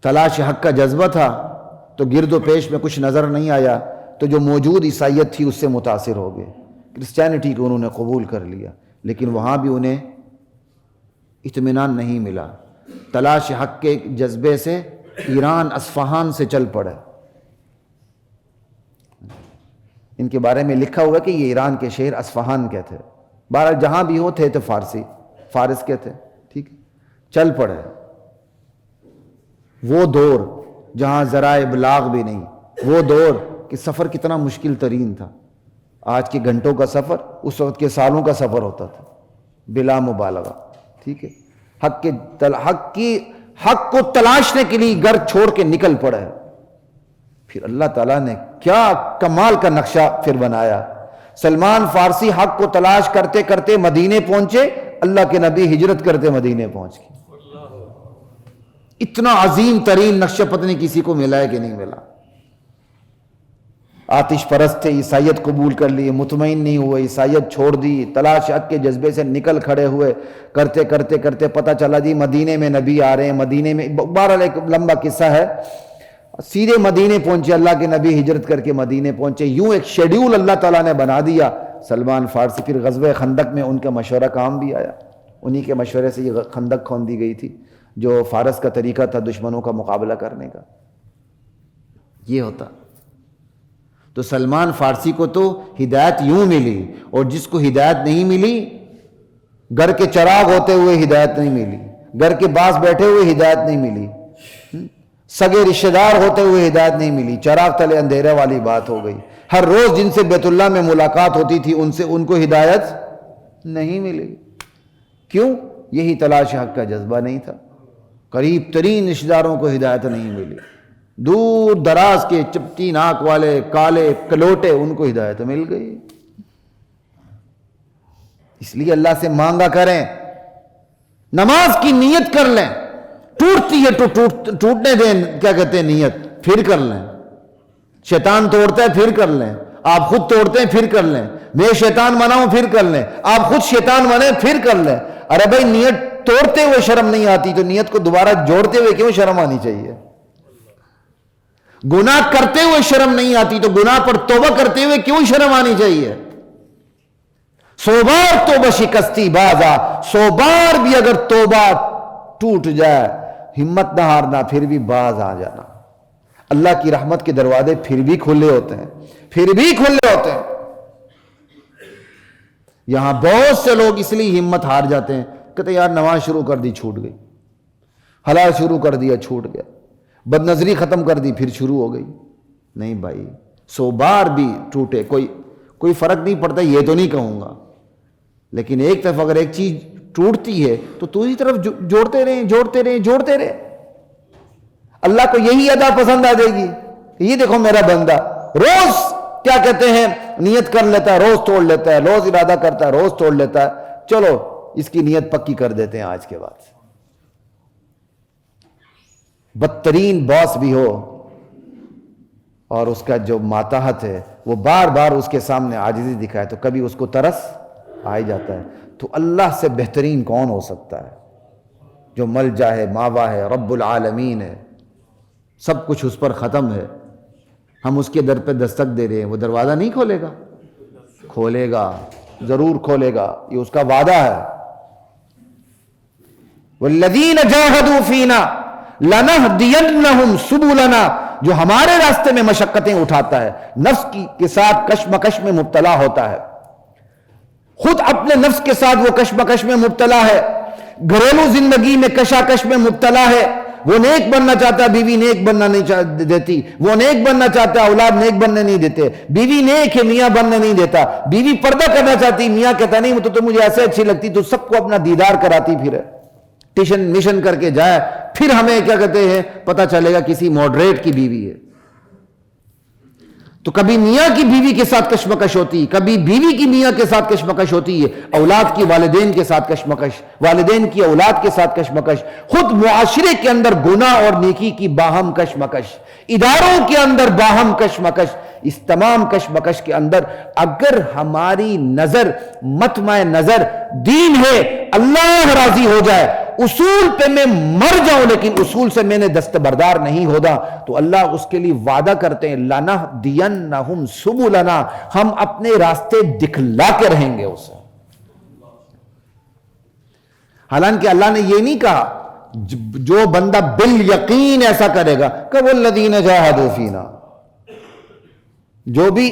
تلاش حق کا جذبہ تھا تو گرد و پیش میں کچھ نظر نہیں آیا تو جو موجود عیسائیت تھی اس سے متاثر ہو گئے، کرسچینٹی کو انہوں نے قبول کر لیا، لیکن وہاں بھی انہیں اطمینان نہیں ملا۔ تلاش حق کے جذبے سے ایران اصفہان سے چل پڑے۔ ان کے بارے میں لکھا ہوا کہ یہ ایران کے شہر اصفہان کے تھے، بہرحال جہاں بھی ہو تھے تو فارس کے تھے، ٹھیک ہے، چل پڑے۔ وہ دور جہاں ذرائع ابلاغ بھی نہیں، وہ دور کہ سفر کتنا مشکل ترین تھا، آج کے گھنٹوں کا سفر اس وقت کے سالوں کا سفر ہوتا تھا بلا مبالغہ، ٹھیک ہے۔ حق کو تلاشنے کے لیے گھر چھوڑ کے نکل پڑے۔ پھر اللہ تعالیٰ نے کیا کمال کا نقشہ پھر بنایا۔ سلمان فارسی حق کو تلاش کرتے کرتے مدینے پہنچے، اللہ کے نبی ہجرت کرتے مدینے پہنچ گئے۔ اتنا عظیم ترین نقشہ پتہ نہیں کسی کو ملا ہے کہ نہیں ملا۔ آتش پرست تھے، عیسائیت قبول کر لی، مطمئن نہیں ہوئے، عیسائیت چھوڑ دی، تلاش حق کے جذبے سے نکل کھڑے ہوئے، کرتے کرتے کرتے پتہ چلا جی مدینے میں نبی آ رہے ہیں، مدینے میں، بہرحال ایک لمبا قصہ ہے، سیدھے مدینے پہنچے، اللہ کے نبی ہجرت کر کے مدینے پہنچے۔ یوں ایک شیڈیول اللہ تعالیٰ نے بنا دیا۔ سلمان فارسی پھر غزوہ خندق میں ان کا مشورہ کام بھی آیا، انہی کے مشورے سے یہ خندق کھود دی گئی تھی، جو فارس کا طریقہ تھا دشمنوں کا مقابلہ کرنے کا۔ یہ ہوتا تو سلمان فارسی کو تو ہدایت یوں ملی، اور جس کو ہدایت نہیں ملی، گھر کے چراغ ہوتے ہوئے ہدایت نہیں ملی، گھر کے پاس بیٹھے ہوئے ہدایت نہیں ملی، سگے رشتہ دار ہوتے ہوئے ہدایت نہیں ملی، چراغ تلے اندھیرے والی بات ہو گئی۔ ہر روز جن سے بیت اللہ میں ملاقات ہوتی تھی ان کو ہدایت نہیں ملی۔ کیوں؟ یہی تلاش حق کا جذبہ نہیں تھا۔ قریب ترین رشتہ داروں کو ہدایت نہیں ملی، دور دراز کے چپٹی ناک والے کالے کلوٹے ان کو ہدایت مل گئی۔ اس لیے اللہ سے مانگا کریں، نماز کی نیت کر لیں، ٹوٹتی ہے تو ٹوٹنے دیں، کیا کہتے ہیں، نیت، پھر کر لیں۔ شیطان توڑتا ہے پھر کر لیں، آپ خود توڑتے ہیں پھر کر لیں، میں شیطان بناؤں پھر کر لیں، آپ خود شیطان بنیں پھر کر لیں۔ ارے بھائی نیت توڑتے ہوئے شرم نہیں آتی تو نیت کو دوبارہ جوڑتے ہوئے کیوں شرم آنی چاہیے؟ گناہ کرتے ہوئے شرم نہیں آتی تو گناہ پر توبہ کرتے ہوئے کیوں شرم آنی چاہیے؟ 100 بار توبہ شکستی بازا، 100 بار بھی اگر توبہ ٹوٹ جائے ہمت نہ ہارنا، پھر بھی باز آ جانا۔ اللہ کی رحمت کے دروازے پھر بھی کھلے ہوتے ہیں، پھر بھی کھلے ہوتے ہیں۔ یہاں بہت سے لوگ اس لیے ہمت ہار جاتے ہیں، کہتے یار نماز شروع کر دی چھوٹ گئی، حلال شروع کر دیا چھوٹ گیا، بد نظری ختم کر دی پھر شروع ہو گئی۔ نہیں بھائی، 100 بار بھی ٹوٹے کوئی فرق نہیں پڑتا، یہ تو نہیں کہوں گا، لیکن ایک طرف اگر ایک چیز ٹوٹتی ہے تو دوسری طرف جوڑتے رہیں۔ اللہ کو یہی ادا پسند آ جائے گی کہ یہ دیکھو میرا بندہ روز کیا کہتے ہیں نیت کر لیتا ہے، روز توڑ لیتا ہے، روز ارادہ کرتا ہے، روز توڑ لیتا ہے، چلو اس کی نیت پکی کر دیتے ہیں آج کے بعد۔ بدترین باس بھی ہو اور اس کا جو ماتحت ہے وہ بار بار اس کے سامنے عاجزی دکھائے تو کبھی اس کو ترس آ ہی جاتا ہے۔ تو اللہ سے بہترین کون ہو سکتا ہے؟ جو ملجا ہے، ماوا ہے، رب العالمین ہے، سب کچھ اس پر ختم ہے۔ ہم اس کے در پہ دستک دے رہے ہیں، وہ دروازہ نہیں کھولے گا؟ کھولے گا، ضرور کھولے گا، یہ اس کا وعدہ ہے۔ والذین جاہدوا فینا لنہدینہم سبلنا، جو ہمارے راستے میں مشقتیں اٹھاتا ہے، نفس کے ساتھ کشمکش میں مبتلا ہوتا ہے، خود اپنے نفس کے ساتھ وہ کشمکش میں مبتلا ہے، گھریلو زندگی میں کشاکش میں مبتلا ہے، وہ نیک بننا چاہتا ہے، بیوی نیک بننا نہیں دیتی، وہ نیک بننا چاہتا ہے، اولاد نیک بننے نہیں دیتے، بیوی نیک ہے، میاں بننے نہیں دیتا، بیوی پردہ کرنا چاہتی، میاں کہتا نہیں وہ تو مجھے ایسے اچھی لگتی، تو سب کو اپنا دیدار کراتی پھر ٹیشن مشن کر کے جائے، پھر ہمیں کیا کہتے ہیں پتہ چلے گا کسی ماڈریٹ کی بیوی ہے۔ تو کبھی میاں کی بیوی کے ساتھ کشمکش ہوتی، کبھی بیوی کی میاں کے ساتھ کشمکش ہوتی ہے، اولاد کی والدین کے ساتھ کشمکش، والدین کی اولاد کے ساتھ کشمکش، خود معاشرے کے اندر گناہ اور نیکی کی باہم کشمکش، اداروں کے اندر باہم کشمکش۔ اس تمام کشمکش کے اندر اگر ہماری نظر مطمع نظر دین ہے، اللہ راضی ہو جائے، اصول پہ میں مر جاؤں لیکن اصول سے میں نے دستبردار نہیں ہوگا، تو اللہ اس کے لیے وعدہ کرتے ہیں لَنَهْدِيَنَّهُمْ سُبُلَنَا، ہم اپنے راستے دکھلا کے رہیں گے اسے۔ حالانکہ اللہ نے یہ نہیں کہا جو بندہ بالیقین ایسا کرے گا کہ وَالَّذِينَ جَاهَدُوا فِينَا، جو بھی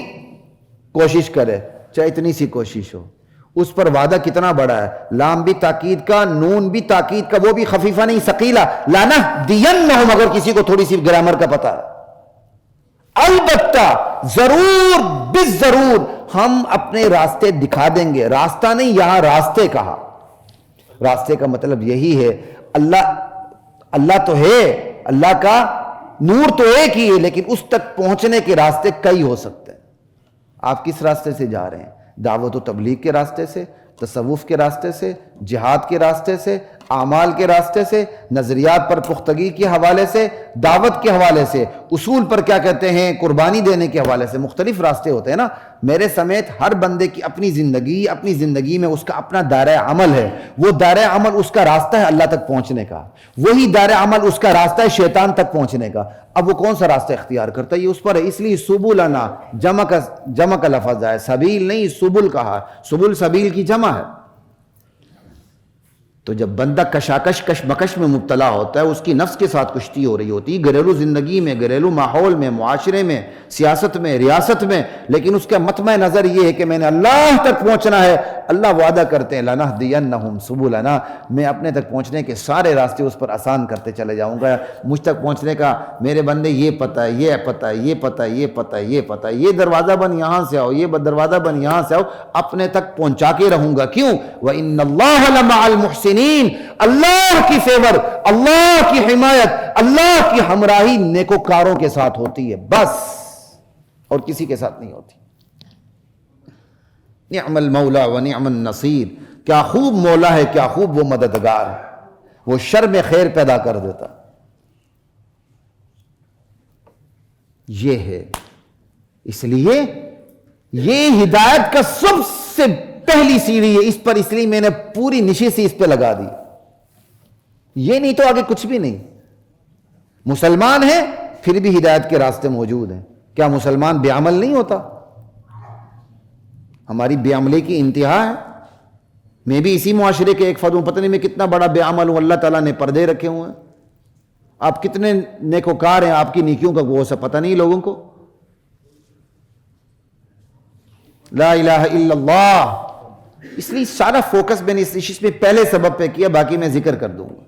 کوشش کرے چاہے اتنی سی کوشش ہو، اس پر وعدہ کتنا بڑا ہے، لام بھی تاکید کا، نون بھی تاکید کا، وہ بھی خفیفہ نہیں ثقیلہ، لَنَهْدِيَنَّهُمْ، اگر کسی کو تھوڑی سی گرامر کا پتہ ہے، البتہ ضرور بالضرور ہم اپنے راستے دکھا دیں گے۔ راستہ نہیں، یہاں راستے کہا، راستے کا مطلب یہی ہے اللہ تو ہے، اللہ کا نور تو ایک ہی ہے، لیکن اس تک پہنچنے کے راستے کئی ہو سکتے ہیں۔ آپ کس راستے سے جا رہے ہیں؟ دعوت و تبلیغ کے راستے سے، تصوف کے راستے سے، جہاد کے راستے سے، اعمال کے راستے سے، نظریات پر پختگی کے حوالے سے، دعوت کے حوالے سے، اصول پر کیا کہتے ہیں قربانی دینے کے حوالے سے، مختلف راستے ہوتے ہیں نا۔ میرے سمیت ہر بندے کی اپنی زندگی میں اس کا اپنا دائرہ عمل ہے، وہ دائرہ عمل اس کا راستہ ہے اللہ تک پہنچنے کا، وہی دائرہ عمل اس کا راستہ ہے شیطان تک پہنچنے کا۔ اب وہ کون سا راستہ اختیار کرتا ہے یہ اس پر ہے، اس لیے سبلنا جمع کا لفظ ہے، سبیل نہیں سبل کہا، سبل سبیل کی جمع ہے۔ تو جب بندہ کشاکش کشمکش میں مبتلا ہوتا ہے، اس کی نفس کے ساتھ کشتی ہو رہی ہوتی ہے، گھریلو زندگی میں، گھریلو ماحول میں، معاشرے میں، سیاست میں، ریاست میں، لیکن اس کا مطمع نظر یہ ہے کہ میں نے اللہ تک پہنچنا ہے۔ اللہ وعدہ کرتے ہیں لَنَهْدِيَنَّهُمْ سُبُلَنَا، میں اپنے تک پہنچنے کے سارے راستے اس پر آسان کرتے چلے جاؤں گا۔ مجھ تک پہنچنے کا میرے بندے یہ پتہ ہے، یہ پتہ ہے، یہ پتہ ہے، یہ پتہ ہے، یہ پتہ ہے، یہ دروازہ بن یہاں سے آؤ، یہ دروازہ بن یہاں سے آؤ، اپنے تک پہنچا کے رہوں گا۔ کیوں؟ وَإِنَّ اللَّهَ لَمَعَ الْمُحْسِنِينَ، اللہ کی فیور، اللہ کی حمایت، اللہ کی ہمراہی نیکوکاروں کے ساتھ ہوتی ہے بس، اور کسی کے ساتھ نہیں ہوتی۔ نعم المولا و نعم النصیر، کیا خوب مولا ہے، کیا خوب وہ مددگار ہے، وہ شر میں خیر پیدا کر دیتا۔ یہ ہے، اس لیے یہ ہدایت کا سب سے پہلی سیڑھی ہے، اس پر اس لیے میں نے پوری نشست اس پہ لگا دی۔ یہ نہیں تو آگے کچھ بھی نہیں۔ مسلمان ہیں پھر بھی ہدایت کے راستے موجود ہیں۔ کیا مسلمان بے عمل نہیں ہوتا؟ ہماری بے عملی کی انتہا ہے۔ میں بھی اسی معاشرے کے ایک فرد ہوں، پتہ نہیں میں کتنا بڑا بے عمل ہوں، اللہ تعالیٰ نے پردے رکھے ہوئے ہیں۔ آپ کتنے نیکوکار ہیں، آپ کی نیکیوں کا وہ سب پتہ نہیں لوگوں کو۔ لا الہ الا اللہ۔ اس لیے سارا فوکس میں نے اس میں پہلے سبب پہ کیا، باقی میں ذکر کر دوں گا۔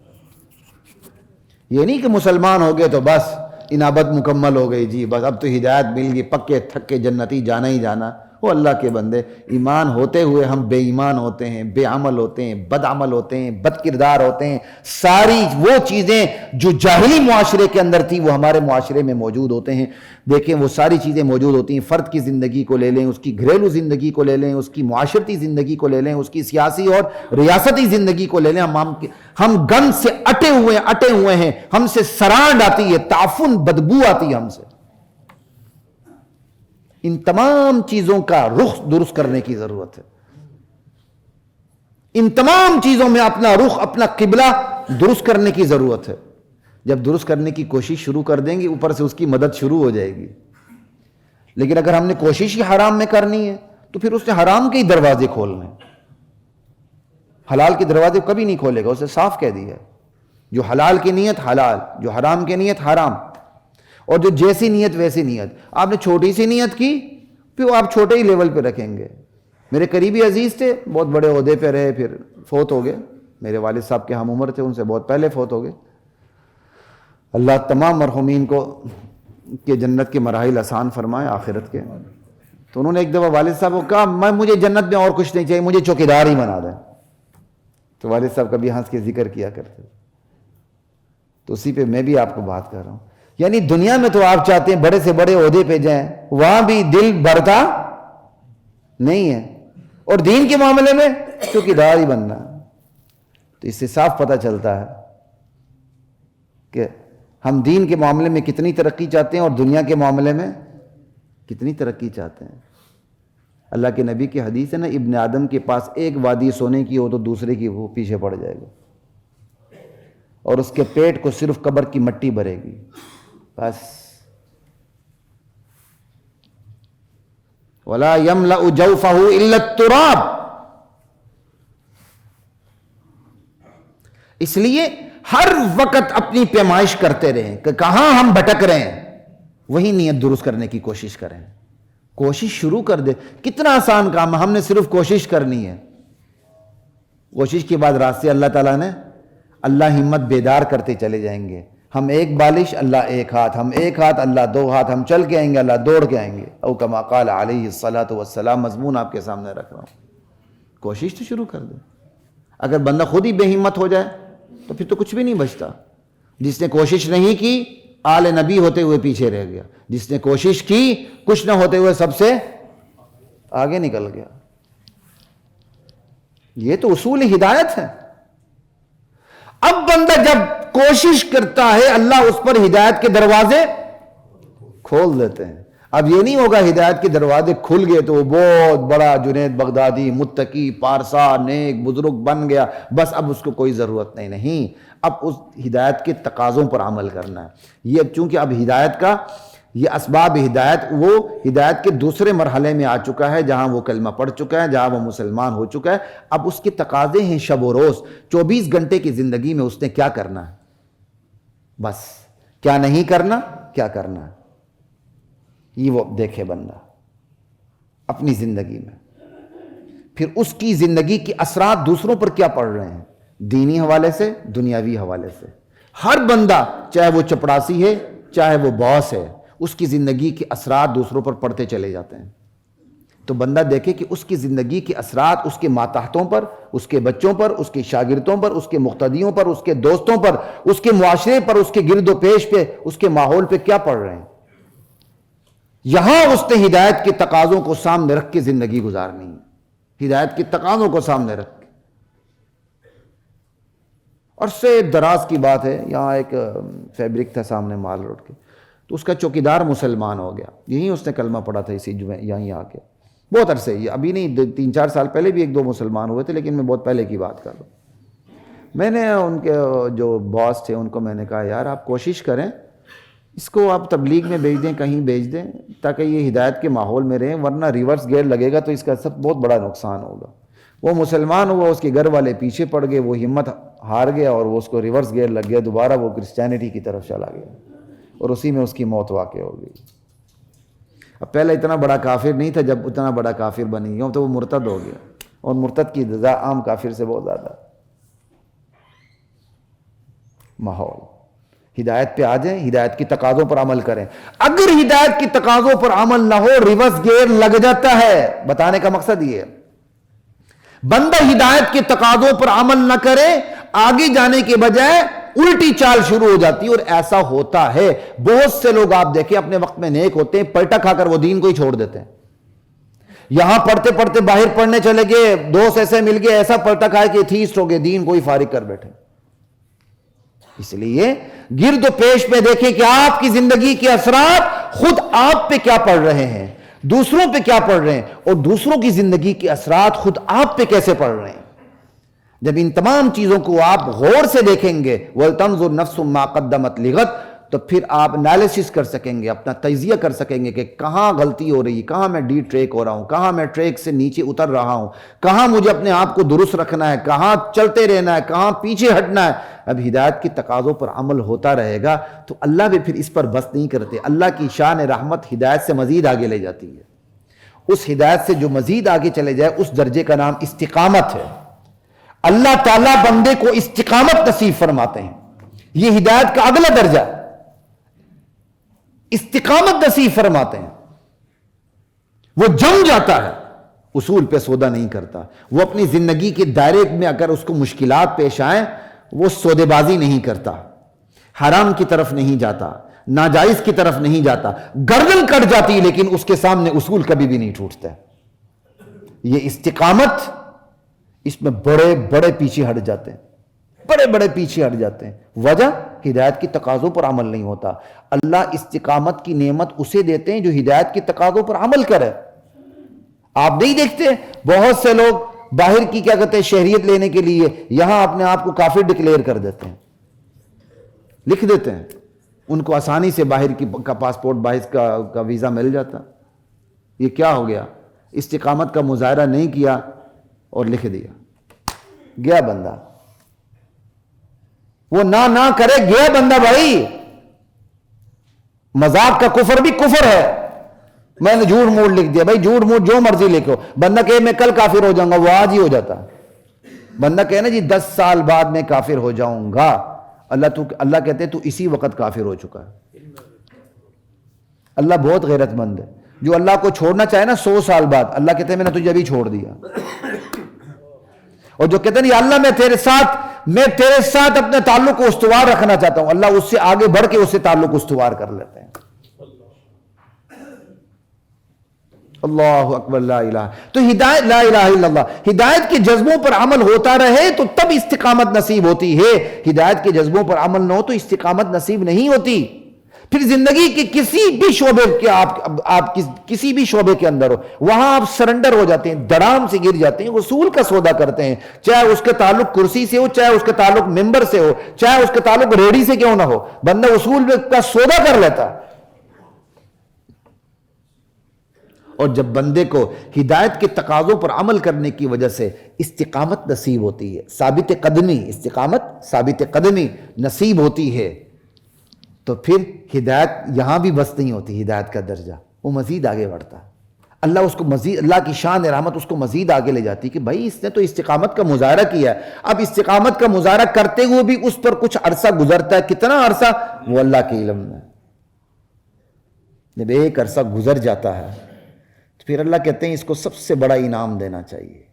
یہ نہیں کہ مسلمان ہو گئے تو بس انابت مکمل ہو گئی، جی بس اب تو ہدایت مل گئی، پکے تھکے جنتی جانا ہی جانا۔ وہ اللہ کے بندے، ایمان ہوتے ہوئے ہم بے ایمان ہوتے ہیں، بے عمل ہوتے ہیں، بد عمل ہوتے ہیں، بد کردار ہوتے ہیں۔ ساری وہ چیزیں جو جاہلی معاشرے کے اندر تھی وہ ہمارے معاشرے میں موجود ہوتے ہیں۔ دیکھیں وہ ساری چیزیں موجود ہوتی ہیں۔ فرد کی زندگی کو لے لیں، اس کی گھریلو زندگی کو لے لیں، اس کی معاشرتی زندگی کو لے لیں، اس کی سیاسی اور ریاستی زندگی کو لے لیں، ہم گند سے اٹے ہوئے ہیں، ہم سے سرانڈ آتی ہے، تعفن بدبو آتی ہے ہم سے۔ ان تمام چیزوں کا رخ درست کرنے کی ضرورت ہے۔ ان تمام چیزوں میں اپنا رخ، اپنا قبلہ درست کرنے کی ضرورت ہے۔ جب درست کرنے کی کوشش شروع کر دیں گے، اوپر سے اس کی مدد شروع ہو جائے گی۔ لیکن اگر ہم نے کوشش ہی حرام میں کرنی ہے تو پھر اس نے حرام کے ہی دروازے کھولنے، حلال کے دروازے کبھی نہیں کھولے گا۔ اسے صاف کہہ دیا ہے، جو حلال کی نیت حلال، جو حرام کی نیت حرام، اور جو جیسی نیت ویسی نیت۔ آپ نے چھوٹی سی نیت کی پھر آپ چھوٹے ہی لیول پہ رکھیں گے۔ میرے قریبی عزیز تھے، بہت بڑے عہدے پہ رہے، پھر فوت ہو گئے۔ میرے والد صاحب کے ہم عمر تھے، ان سے بہت پہلے فوت ہو گئے۔ اللہ تمام مرحومین کو کہ جنت کے مراحل آسان فرمائے آخرت کے۔ تو انہوں نے ایک دفعہ والد صاحب کو کہا، مجھے جنت میں اور کچھ نہیں چاہیے، مجھے چوکیدار ہی بنا دیں۔ تو والد صاحب کبھی ہنس کے ذکر کیا کرتے۔ تو اسی پہ میں بھی آپ کو بات کر رہا ہوں، یعنی دنیا میں تو آپ چاہتے ہیں بڑے سے بڑے عہدے پہ جائیں، وہاں بھی دل بھرتا نہیں ہے، اور دین کے معاملے میں چوکیدار ہی بننا۔ تو اس سے صاف پتہ چلتا ہے کہ ہم دین کے معاملے میں کتنی ترقی چاہتے ہیں اور دنیا کے معاملے میں کتنی ترقی چاہتے ہیں۔ اللہ کے نبی کی حدیث ہے نا، ابن آدم کے پاس ایک وادی سونے کی ہو تو دوسرے کی وہ پیچھے پڑ جائے گا۔ اور اس کے پیٹ کو صرف قبر کی مٹی بھرے گی بس. وَلَا يَمْلَأُ جَوْفَهُ إِلَّا التُّرَابُ. اس لیے ہر وقت اپنی پیمائش کرتے رہیں کہ کہاں ہم بھٹک رہے ہیں، وہی نیت درست کرنے کی کوشش کریں. کوشش شروع کر دے. کتنا آسان کام ہے، ہم نے صرف کوشش کرنی ہے. کوشش کے بعد راستے اللہ تعالیٰ نے ہمت بیدار کرتے چلے جائیں گے. ہم ایک بالش، اللہ ایک ہاتھ، ہم ایک ہاتھ، اللہ دو ہاتھ، ہم چل کے آئیں گے، اللہ دوڑ کے آئیں گے. او کما قال علیہ الصلاۃ والسلام. مضمون آپ کے سامنے رکھ رہا ہوں. کوشش تو شروع کر دے. اگر بندہ خود ہی بے ہمت ہو جائے تو پھر تو کچھ بھی نہیں بچتا. جس نے کوشش نہیں کی آل نبی ہوتے ہوئے پیچھے رہ گیا، جس نے کوشش کی کچھ نہ ہوتے ہوئے سب سے آگے نکل گیا. یہ تو اصول ہدایت ہے. اب بندہ جب کوشش کرتا ہے اللہ اس پر ہدایت کے دروازے کھول دیتے ہیں. اب یہ نہیں ہوگا ہدایت کے دروازے کھل گئے تو وہ بہت بڑا جنید بغدادی متقی پارسا نیک بزرگ بن گیا، بس اب اس کو کوئی ضرورت نہیں. اب اس ہدایت کے تقاضوں پر عمل کرنا ہے. یہ چونکہ اب ہدایت کا یہ اسباب ہدایت، وہ ہدایت کے دوسرے مرحلے میں آ چکا ہے، جہاں وہ کلمہ پڑھ چکا ہے، جہاں وہ مسلمان ہو چکا ہے. اب اس کے تقاضے ہیں شب و روز. 24 گھنٹے کی زندگی میں اس نے کیا کرنا ہے، بس کیا نہیں کرنا، کیا کرنا ہے، یہ وہ دیکھے بندہ اپنی زندگی میں. پھر اس کی زندگی کے اثرات دوسروں پر کیا پڑ رہے ہیں، دینی حوالے سے، دنیاوی حوالے سے. ہر بندہ چاہے وہ چپڑاسی ہے چاہے وہ باس ہے، اس کی زندگی کے اثرات دوسروں پر پڑتے چلے جاتے ہیں. تو بندہ دیکھے کہ اس کی زندگی کے اثرات اس کے ماتحتوں پر، اس کے بچوں پر، اس کے شاگردوں پر، اس کے مقتدیوں پر، اس کے دوستوں پر، اس کے معاشرے پر، اس کے گرد و پیش پہ، اس کے ماحول پہ کیا پڑ رہے ہیں. یہاں اس نے ہدایت کے تقاضوں کو سامنے رکھ کے زندگی گزارنی ہے. ہدایت کے تقاضوں کو سامنے رکھ کے. اور سے دراز کی بات ہے، یہاں ایک فیبرک تھا سامنے مال روڈ کے، تو اس کا چوکیدار مسلمان ہو گیا. یہیں اس نے کلمہ پڑھا تھا اسی یہیں آ کے، بہت عرصے، ابھی نہیں 3-4 سال پہلے بھی 1-2 مسلمان ہوئے تھے، لیکن میں بہت پہلے کی بات کر رہا ہوں. میں نے ان کے جو باس تھے ان کو میں نے کہا یار آپ کوشش کریں اس کو آپ تبلیغ میں بھیج دیں، کہیں بھیج دیں تاکہ یہ ہدایت کے ماحول میں رہیں، ورنہ ریورس گیئر لگے گا تو اس کا سب بہت بڑا نقصان ہوگا. وہ مسلمان ہوا، اس کے گھر والے پیچھے پڑ گئے، وہ ہمت ہار گیا اور وہ اس کو ریورس گیئر لگ گیا، دوبارہ وہ کرسچینٹی کی طرف چلا گیا اور اسی میں اس کی موت واقع ہو گئی. اب پہلے اتنا بڑا کافر نہیں تھا، جب اتنا بڑا کافر بن گیا تو وہ مرتد ہو گیا، اور مرتد کی سزا عام کافر سے بہت زیادہ. ماحول ہدایت پہ آ جائیں، ہدایت کی تقاضوں پر عمل کریں. اگر ہدایت کی تقاضوں پر عمل نہ ہو ریورس گیئر لگ جاتا ہے. بتانے کا مقصد یہ ہے بندہ ہدایت کے تقاضوں پر عمل نہ کرے، آگے جانے کے بجائے الٹی چال شروع ہو جاتی ہے. اور ایسا ہوتا ہے، بہت سے لوگ آپ دیکھیں اپنے وقت میں نیک ہوتے ہیں، پلٹا کھا کر وہ دین کو ہی چھوڑ دیتے ہیں. یہاں پڑھتے پڑھتے باہر پڑھنے چلے گئے، دوست ایسے مل گئے، ایسا پلٹا کھائے کہ ایتھیسٹ ہو گئے، دین کو ہی فارغ کر بیٹھے. اس لیے گرد و پیش پہ دیکھیں کہ آپ کی زندگی کے اثرات خود آپ پہ کیا پڑ رہے ہیں، دوسروں پہ کیا پڑ رہے ہیں، اور دوسروں کی زندگی کے اثرات خود آپ پہ کیسے پڑ رہے ہیں. جب ان تمام چیزوں کو آپ غور سے دیکھیں گے وَلْتَنْظُرْ نَفْسٌ مَا قَدَّمَتْ لِغَدٍ، تو پھر آپ انالیسس کر سکیں گے، اپنا تجزیہ کر سکیں گے کہ کہاں غلطی ہو رہی ہے، کہاں میں ڈی ٹریک ہو رہا ہوں، کہاں میں ٹریک سے نیچے اتر رہا ہوں، کہاں مجھے اپنے آپ کو درست رکھنا ہے، کہاں چلتے رہنا ہے، کہاں پیچھے ہٹنا ہے. اب ہدایت کی تقاضوں پر عمل ہوتا رہے گا تو اللہ بھی پھر اس پر بس نہیں کرتے. اللہ کی شان رحمت ہدایت سے مزید آگے لے جاتی ہے. اس ہدایت سے جو مزید آگے چلے جائے اس درجے کا نام استقامت ہے. اللہ تعالیٰ بندے کو استقامت نصیب فرماتے ہیں. یہ ہدایت کا اگلا درجہ، استقامت نصیب فرماتے ہیں. وہ جم جاتا ہے، اصول پہ سودا نہیں کرتا. وہ اپنی زندگی کے دائرے میں اگر اس کو مشکلات پیش آئیں وہ سودے بازی نہیں کرتا، حرام کی طرف نہیں جاتا، ناجائز کی طرف نہیں جاتا. گردن کٹ جاتی لیکن اس کے سامنے اصول کبھی بھی نہیں ٹوٹتا. یہ استقامت، اس میں بڑے بڑے پیچھے ہٹ جاتے ہیں، بڑے بڑے پیچھے ہٹ جاتے ہیں. وجہ ہدایت کی تقاضوں پر عمل نہیں ہوتا. اللہ استقامت کی نعمت اسے دیتے ہیں جو ہدایت کی تقاضوں پر عمل کرے. آپ نہیں دیکھتے بہت سے لوگ باہر کی کیا کہتے ہیں شہریت لینے کے لیے یہاں اپنے آپ کو کافر ڈکلیئر کر دیتے ہیں. لکھ دیتے ہیں، ان کو آسانی سے باہر کا پاسپورٹ باہر کا ویزا مل جاتا. یہ کیا ہو گیا؟ استقامت کا مظاہرہ نہیں کیا اور لکھ دیا، گیا بندہ. وہ نہ کرے، گیا بندہ. بھائی مذاق کا کفر بھی کفر ہے. میں نے جھوٹ موٹ لکھ دیا. بھائی جھوٹ موٹ جو مرضی لکھو. بندہ کہے میں کل کافر ہو جاؤں گا، وہ آج ہی ہو جاتا. بندہ کہے نا جی 10 سال بعد میں کافر ہو جاؤں گا، اللہ کہتے تو اسی وقت کافر ہو چکا ہے. اللہ بہت غیرت مند ہے. جو اللہ کو چھوڑنا چاہے نا 100 سال بعد، اللہ کہتے ہیں میں نے تجھے ابھی چھوڑ دیا. اور جو کہتے ہیں یا اللہ میں تیرے ساتھ اپنے تعلق کو استوار رکھنا چاہتا ہوں، اللہ اس سے آگے بڑھ کے اس سے تعلق استوار کر لیتے ہیں. اللہ اکبر. لا الہ تو ہدایت، لا الہ الا اللہ، ہدایت کے جذبوں پر عمل ہوتا رہے تو تب استقامت نصیب ہوتی ہے. ہدایت کے جذبوں پر عمل نہ ہو تو استقامت نصیب نہیں ہوتی. پھر زندگی کے کسی بھی شعبے کے آپ کسی بھی شعبے کے اندر ہو، وہاں آپ سرنڈر ہو جاتے ہیں، دڑام سے گر جاتے ہیں، اصول کا سودا کرتے ہیں. چاہے اس کے تعلق کرسی سے ہو، چاہے اس کے تعلق ممبر سے ہو، چاہے اس کے تعلق ریڑھی سے کیوں نہ ہو، بندہ اصول کا سودا کر لیتا. اور جب بندے کو ہدایت کے تقاضوں پر عمل کرنے کی وجہ سے استقامت نصیب ہوتی ہے، ثابت قدمی، استقامت ثابت قدمی نصیب ہوتی ہے، تو پھر ہدایت یہاں بھی بس نہیں ہوتی. ہدایت کا درجہ وہ مزید آگے بڑھتا. اللہ اس کو مزید، اللہ کی شان رحمت اس کو مزید آگے لے جاتی کہ بھائی اس نے تو استقامت کا مظاہرہ کیا ہے. اب استقامت کا مظاہرہ کرتے ہوئے بھی اس پر کچھ عرصہ گزرتا ہے. کتنا عرصہ وہ اللہ کے علم میں. جب ایک عرصہ گزر جاتا ہے تو پھر اللہ کہتے ہیں اس کو سب سے بڑا انعام دینا چاہیے.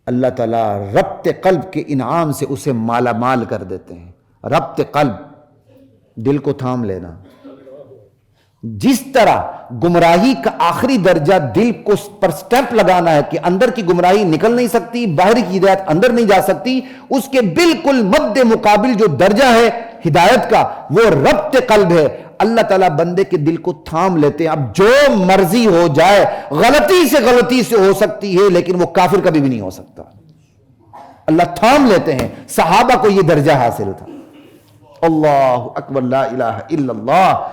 اللہ تعالیٰ ربط قلب کے انعام سے اسے مالا مال کر دیتے ہیں. ربط قلب، دل کو تھام لینا. جس طرح گمراہی کا آخری درجہ دل کو پر سٹیمپ لگانا ہے کہ اندر کی گمراہی نکل نہیں سکتی، باہر کی ہدایت اندر نہیں جا سکتی، اس کے بالکل مد مقابل جو درجہ ہے ہدایت کا وہ ربط قلب ہے. اللہ تعالیٰ بندے کے دل کو تھام لیتے ہیں. اب جو مرضی ہو جائے، غلطی سے ہو سکتی ہے لیکن وہ کافر کبھی بھی نہیں ہو سکتا. اللہ تھام لیتے ہیں. صحابہ کو یہ درجہ حاصل تھا. اللہ اکبر، لا الہ الا اللہ.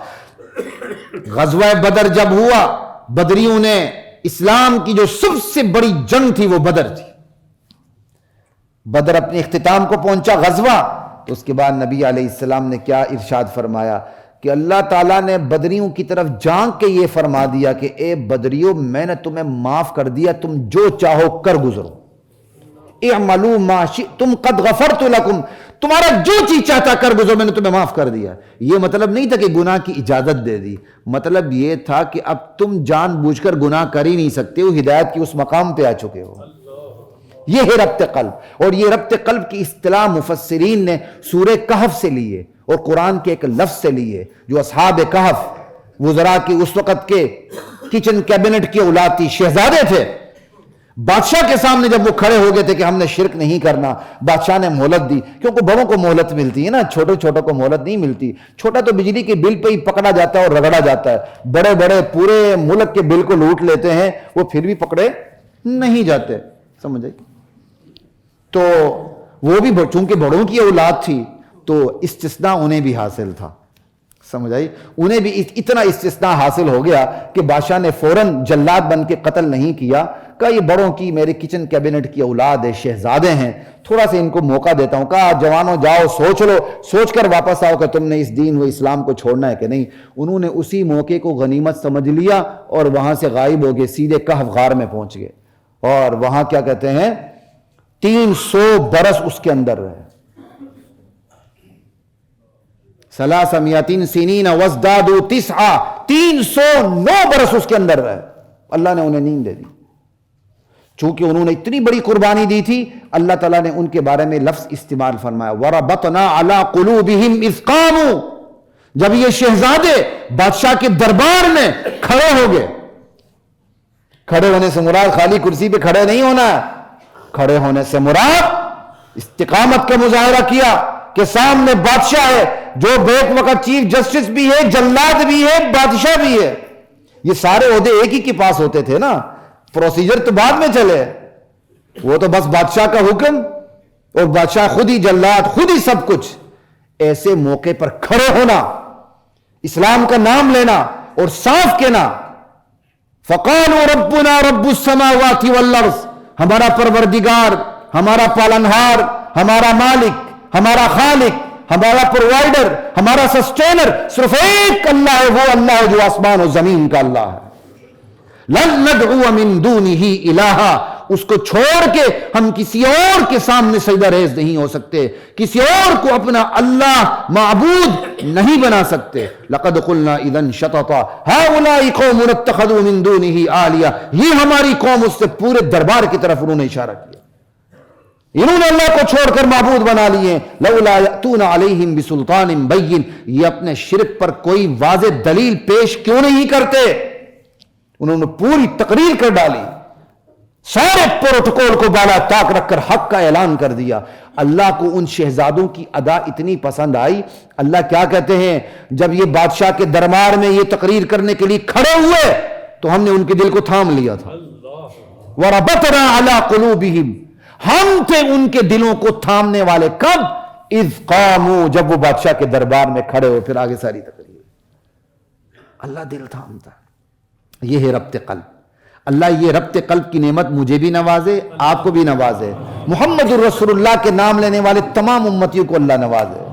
غزوہ بدر جب ہوا، بدریوں نے اسلام کی جو سب سے بڑی جنگ تھی وہ بدر تھی. بدر اپنے اختتام کو پہنچا غزوہ، تو اس کے بعد نبی علیہ السلام نے کیا ارشاد فرمایا کہ اللہ تعالیٰ نے بدریوں کی طرف جھانک کے یہ فرما دیا کہ اے بدریوں میں نے تمہیں معاف کر دیا، تم جو چاہو کر گزرو. اعملوا ما شئتم قد غفرت لکم، تمہارا جو چیز چاہتا کر گزرو، میں نے تمہیں معاف کر دیا. یہ مطلب نہیں تھا کہ گناہ کی اجازت دے دی، مطلب یہ تھا کہ اب تم جان بوجھ کر گناہ کر ہی نہیں سکتے ہو، ہدایت کی اس مقام پہ آ چکے ہو. یہ ہے ربط قلب. اور یہ ربط قلب کی اصطلاح مفسرین نے سورہ کہف سے لی ہے اور قرآن کے ایک لفظ سے لی ہے. جو اصحاب کہف وزراء کی اس وقت کے کچن کیبنٹ کی اولاد تھی، شہزادے تھے. بادشاہ کے سامنے جب وہ کھڑے ہو گئے تھے کہ ہم نے شرک نہیں کرنا، بادشاہ نے مہلت دی. کیونکہ بڑوں کو مہلت ملتی ہے نا، چھوٹوں کو مہلت نہیں ملتی. چھوٹا تو بجلی کے بل پہ ہی پکڑا جاتا ہے اور رگڑا جاتا ہے. بڑے پورے ملک کے بل کو لوٹ لیتے ہیں، وہ پھر بھی پکڑے نہیں جاتے. سمجھ آئی؟ تو وہ بھی چونکہ بڑوں کی اولاد تھی تو استثناء انہیں بھی حاصل تھا. سمجھ آئی؟ انہیں بھی اتنا استثناء حاصل ہو گیا کہ بادشاہ نے فوراً جلاد بن کے قتل نہیں کیا. کہا یہ بڑوں کی، میرے کچن کیبنٹ کی اولاد ہے، شہزادے ہیں، تھوڑا سا ان کو موقع دیتا ہوں. کہا جوانوں جاؤ سوچ لو، سوچ کر واپس آؤ کہ تم نے اس دین و اسلام کو چھوڑنا ہے کہ نہیں. انہوں نے اسی موقع کو غنیمت سمجھ لیا اور وہاں سے غائب ہو گئے، سیدھے کہف غار میں پہنچ گئے. اور وہاں کیا کہتے ہیں 300 برس اس کے اندر رہے. 300 سنین وازدادوا 9، 309 برس اس کے اندر رہے. اللہ نے انہیں نیند دے دی. چونکہ انہوں نے اتنی بڑی قربانی دی تھی، اللہ تعالیٰ نے ان کے بارے میں لفظ استعمال فرمایا وَرَبَطْنَا عَلَىٰ قُلُوبِهِمْ إِذْ قَامُوا. جب یہ شہزادے بادشاہ کے دربار میں کھڑے ہو گئے، کھڑے ہونے سے مراد خالی کرسی پہ کھڑے نہیں ہونا ہے، کھڑے ہونے سے مراد استقامت کا مظاہرہ کیا کہ سامنے بادشاہ ہے جو بیک وقت چیف جسٹس بھی ہے، جلاد بھی ہے، بادشاہ بھی ہے. یہ سارے عہدے ایک ہی کے پاس ہوتے تھے نا، پروسیجر تو بعد میں چلے. وہ تو بس بادشاہ کا حکم اور بادشاہ خود ہی جلاد، خود ہی سب کچھ. ایسے موقع پر کھڑے ہونا، اسلام کا نام لینا اور صاف کہنا، فقالوا ربنا رب السماوات والارض، ہمارا پروردگار، ہمارا پالنہار، ہمارا مالک، ہمارا خالق، ہمارا پرووائڈر، ہمارا سسٹینر صرف ایک اللہ ہے، وہ اللہ ہے جو آسمان و زمین کا اللہ ہے۔ لن ندعو من دونہ الہا، اس کو چھوڑ کے ہم کسی اور کے سامنے سجدہ ریز نہیں ہو سکتے، کسی اور کو اپنا اللہ معبود نہیں بنا سکتے۔ لقد قلنا اذا شططا هؤلاء قوم اتخذوا من دونه آلیہ، یہ ہماری قوم، اس سے پورے دربار کی طرف انہوں نے اشارہ کیا، انہوں نے اللہ کو چھوڑ کر معبود بنا لیے۔ لولا یأتون علیہم بسلطان بین، یہ اپنے شرک پر کوئی واضح دلیل پیش کیوں نہیں کرتے؟ انہوں نے پوری تقریر کر ڈالی، سارے پروٹوکول کو بالا طاق رکھ کر حق کا اعلان کر دیا۔ اللہ کو ان شہزادوں کی ادا اتنی پسند آئی، اللہ کیا کہتے ہیں، جب یہ بادشاہ کے دربار میں یہ تقریر کرنے کے لیے کھڑے ہوئے تو ہم نے ان کے دل کو تھام لیا تھا۔ وَرَبَطْنَا عَلَىٰ قُلُوبِهِمْ، ہم تھے ان کے دلوں کو تھامنے والے، کب؟ اِذْ قَامُوا، جب وہ بادشاہ کے دربار میں کھڑے ہوئے۔ پھر آگے ساری تقریر، اللہ دل تھامتا۔ یہ ہے ربط قلب۔ اللہ یہ ربط قلب کی نعمت مجھے بھی نوازے، آپ کو بھی نوازے، محمد الرسول اللہ کے نام لینے والے تمام امتیوں کو اللہ نوازے۔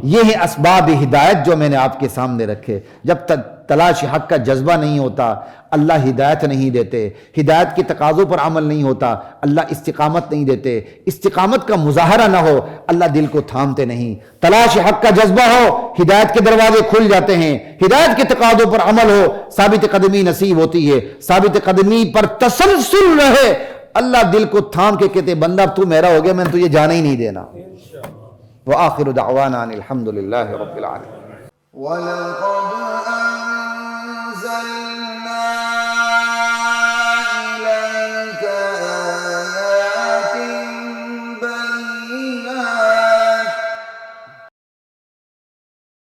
یہ ہے اسباب ہدایت جو میں نے آپ کے سامنے رکھے۔ جب تک تلاش حق کا جذبہ نہیں ہوتا، اللہ ہدایت نہیں دیتے، ہدایت کے تقاضوں پر عمل نہیں ہوتا، اللہ استقامت نہیں دیتے، استقامت کا مظاہرہ نہ ہو، اللہ دل کو تھامتے نہیں۔ تلاش حق کا جذبہ ہو، ہدایت کے دروازے کھل جاتے ہیں، ہدایت کے تقاضوں پر عمل ہو، ثابت قدمی نصیب ہوتی ہے، ثابت قدمی پر تسلسل رہے، اللہ دل کو تھام کے کہتے بندہ اب تو میرا ہو گیا، میں تجھے جانے ہی نہیں دینا۔ وآخر دعوانا ان الحمد للہ رب العالمین۔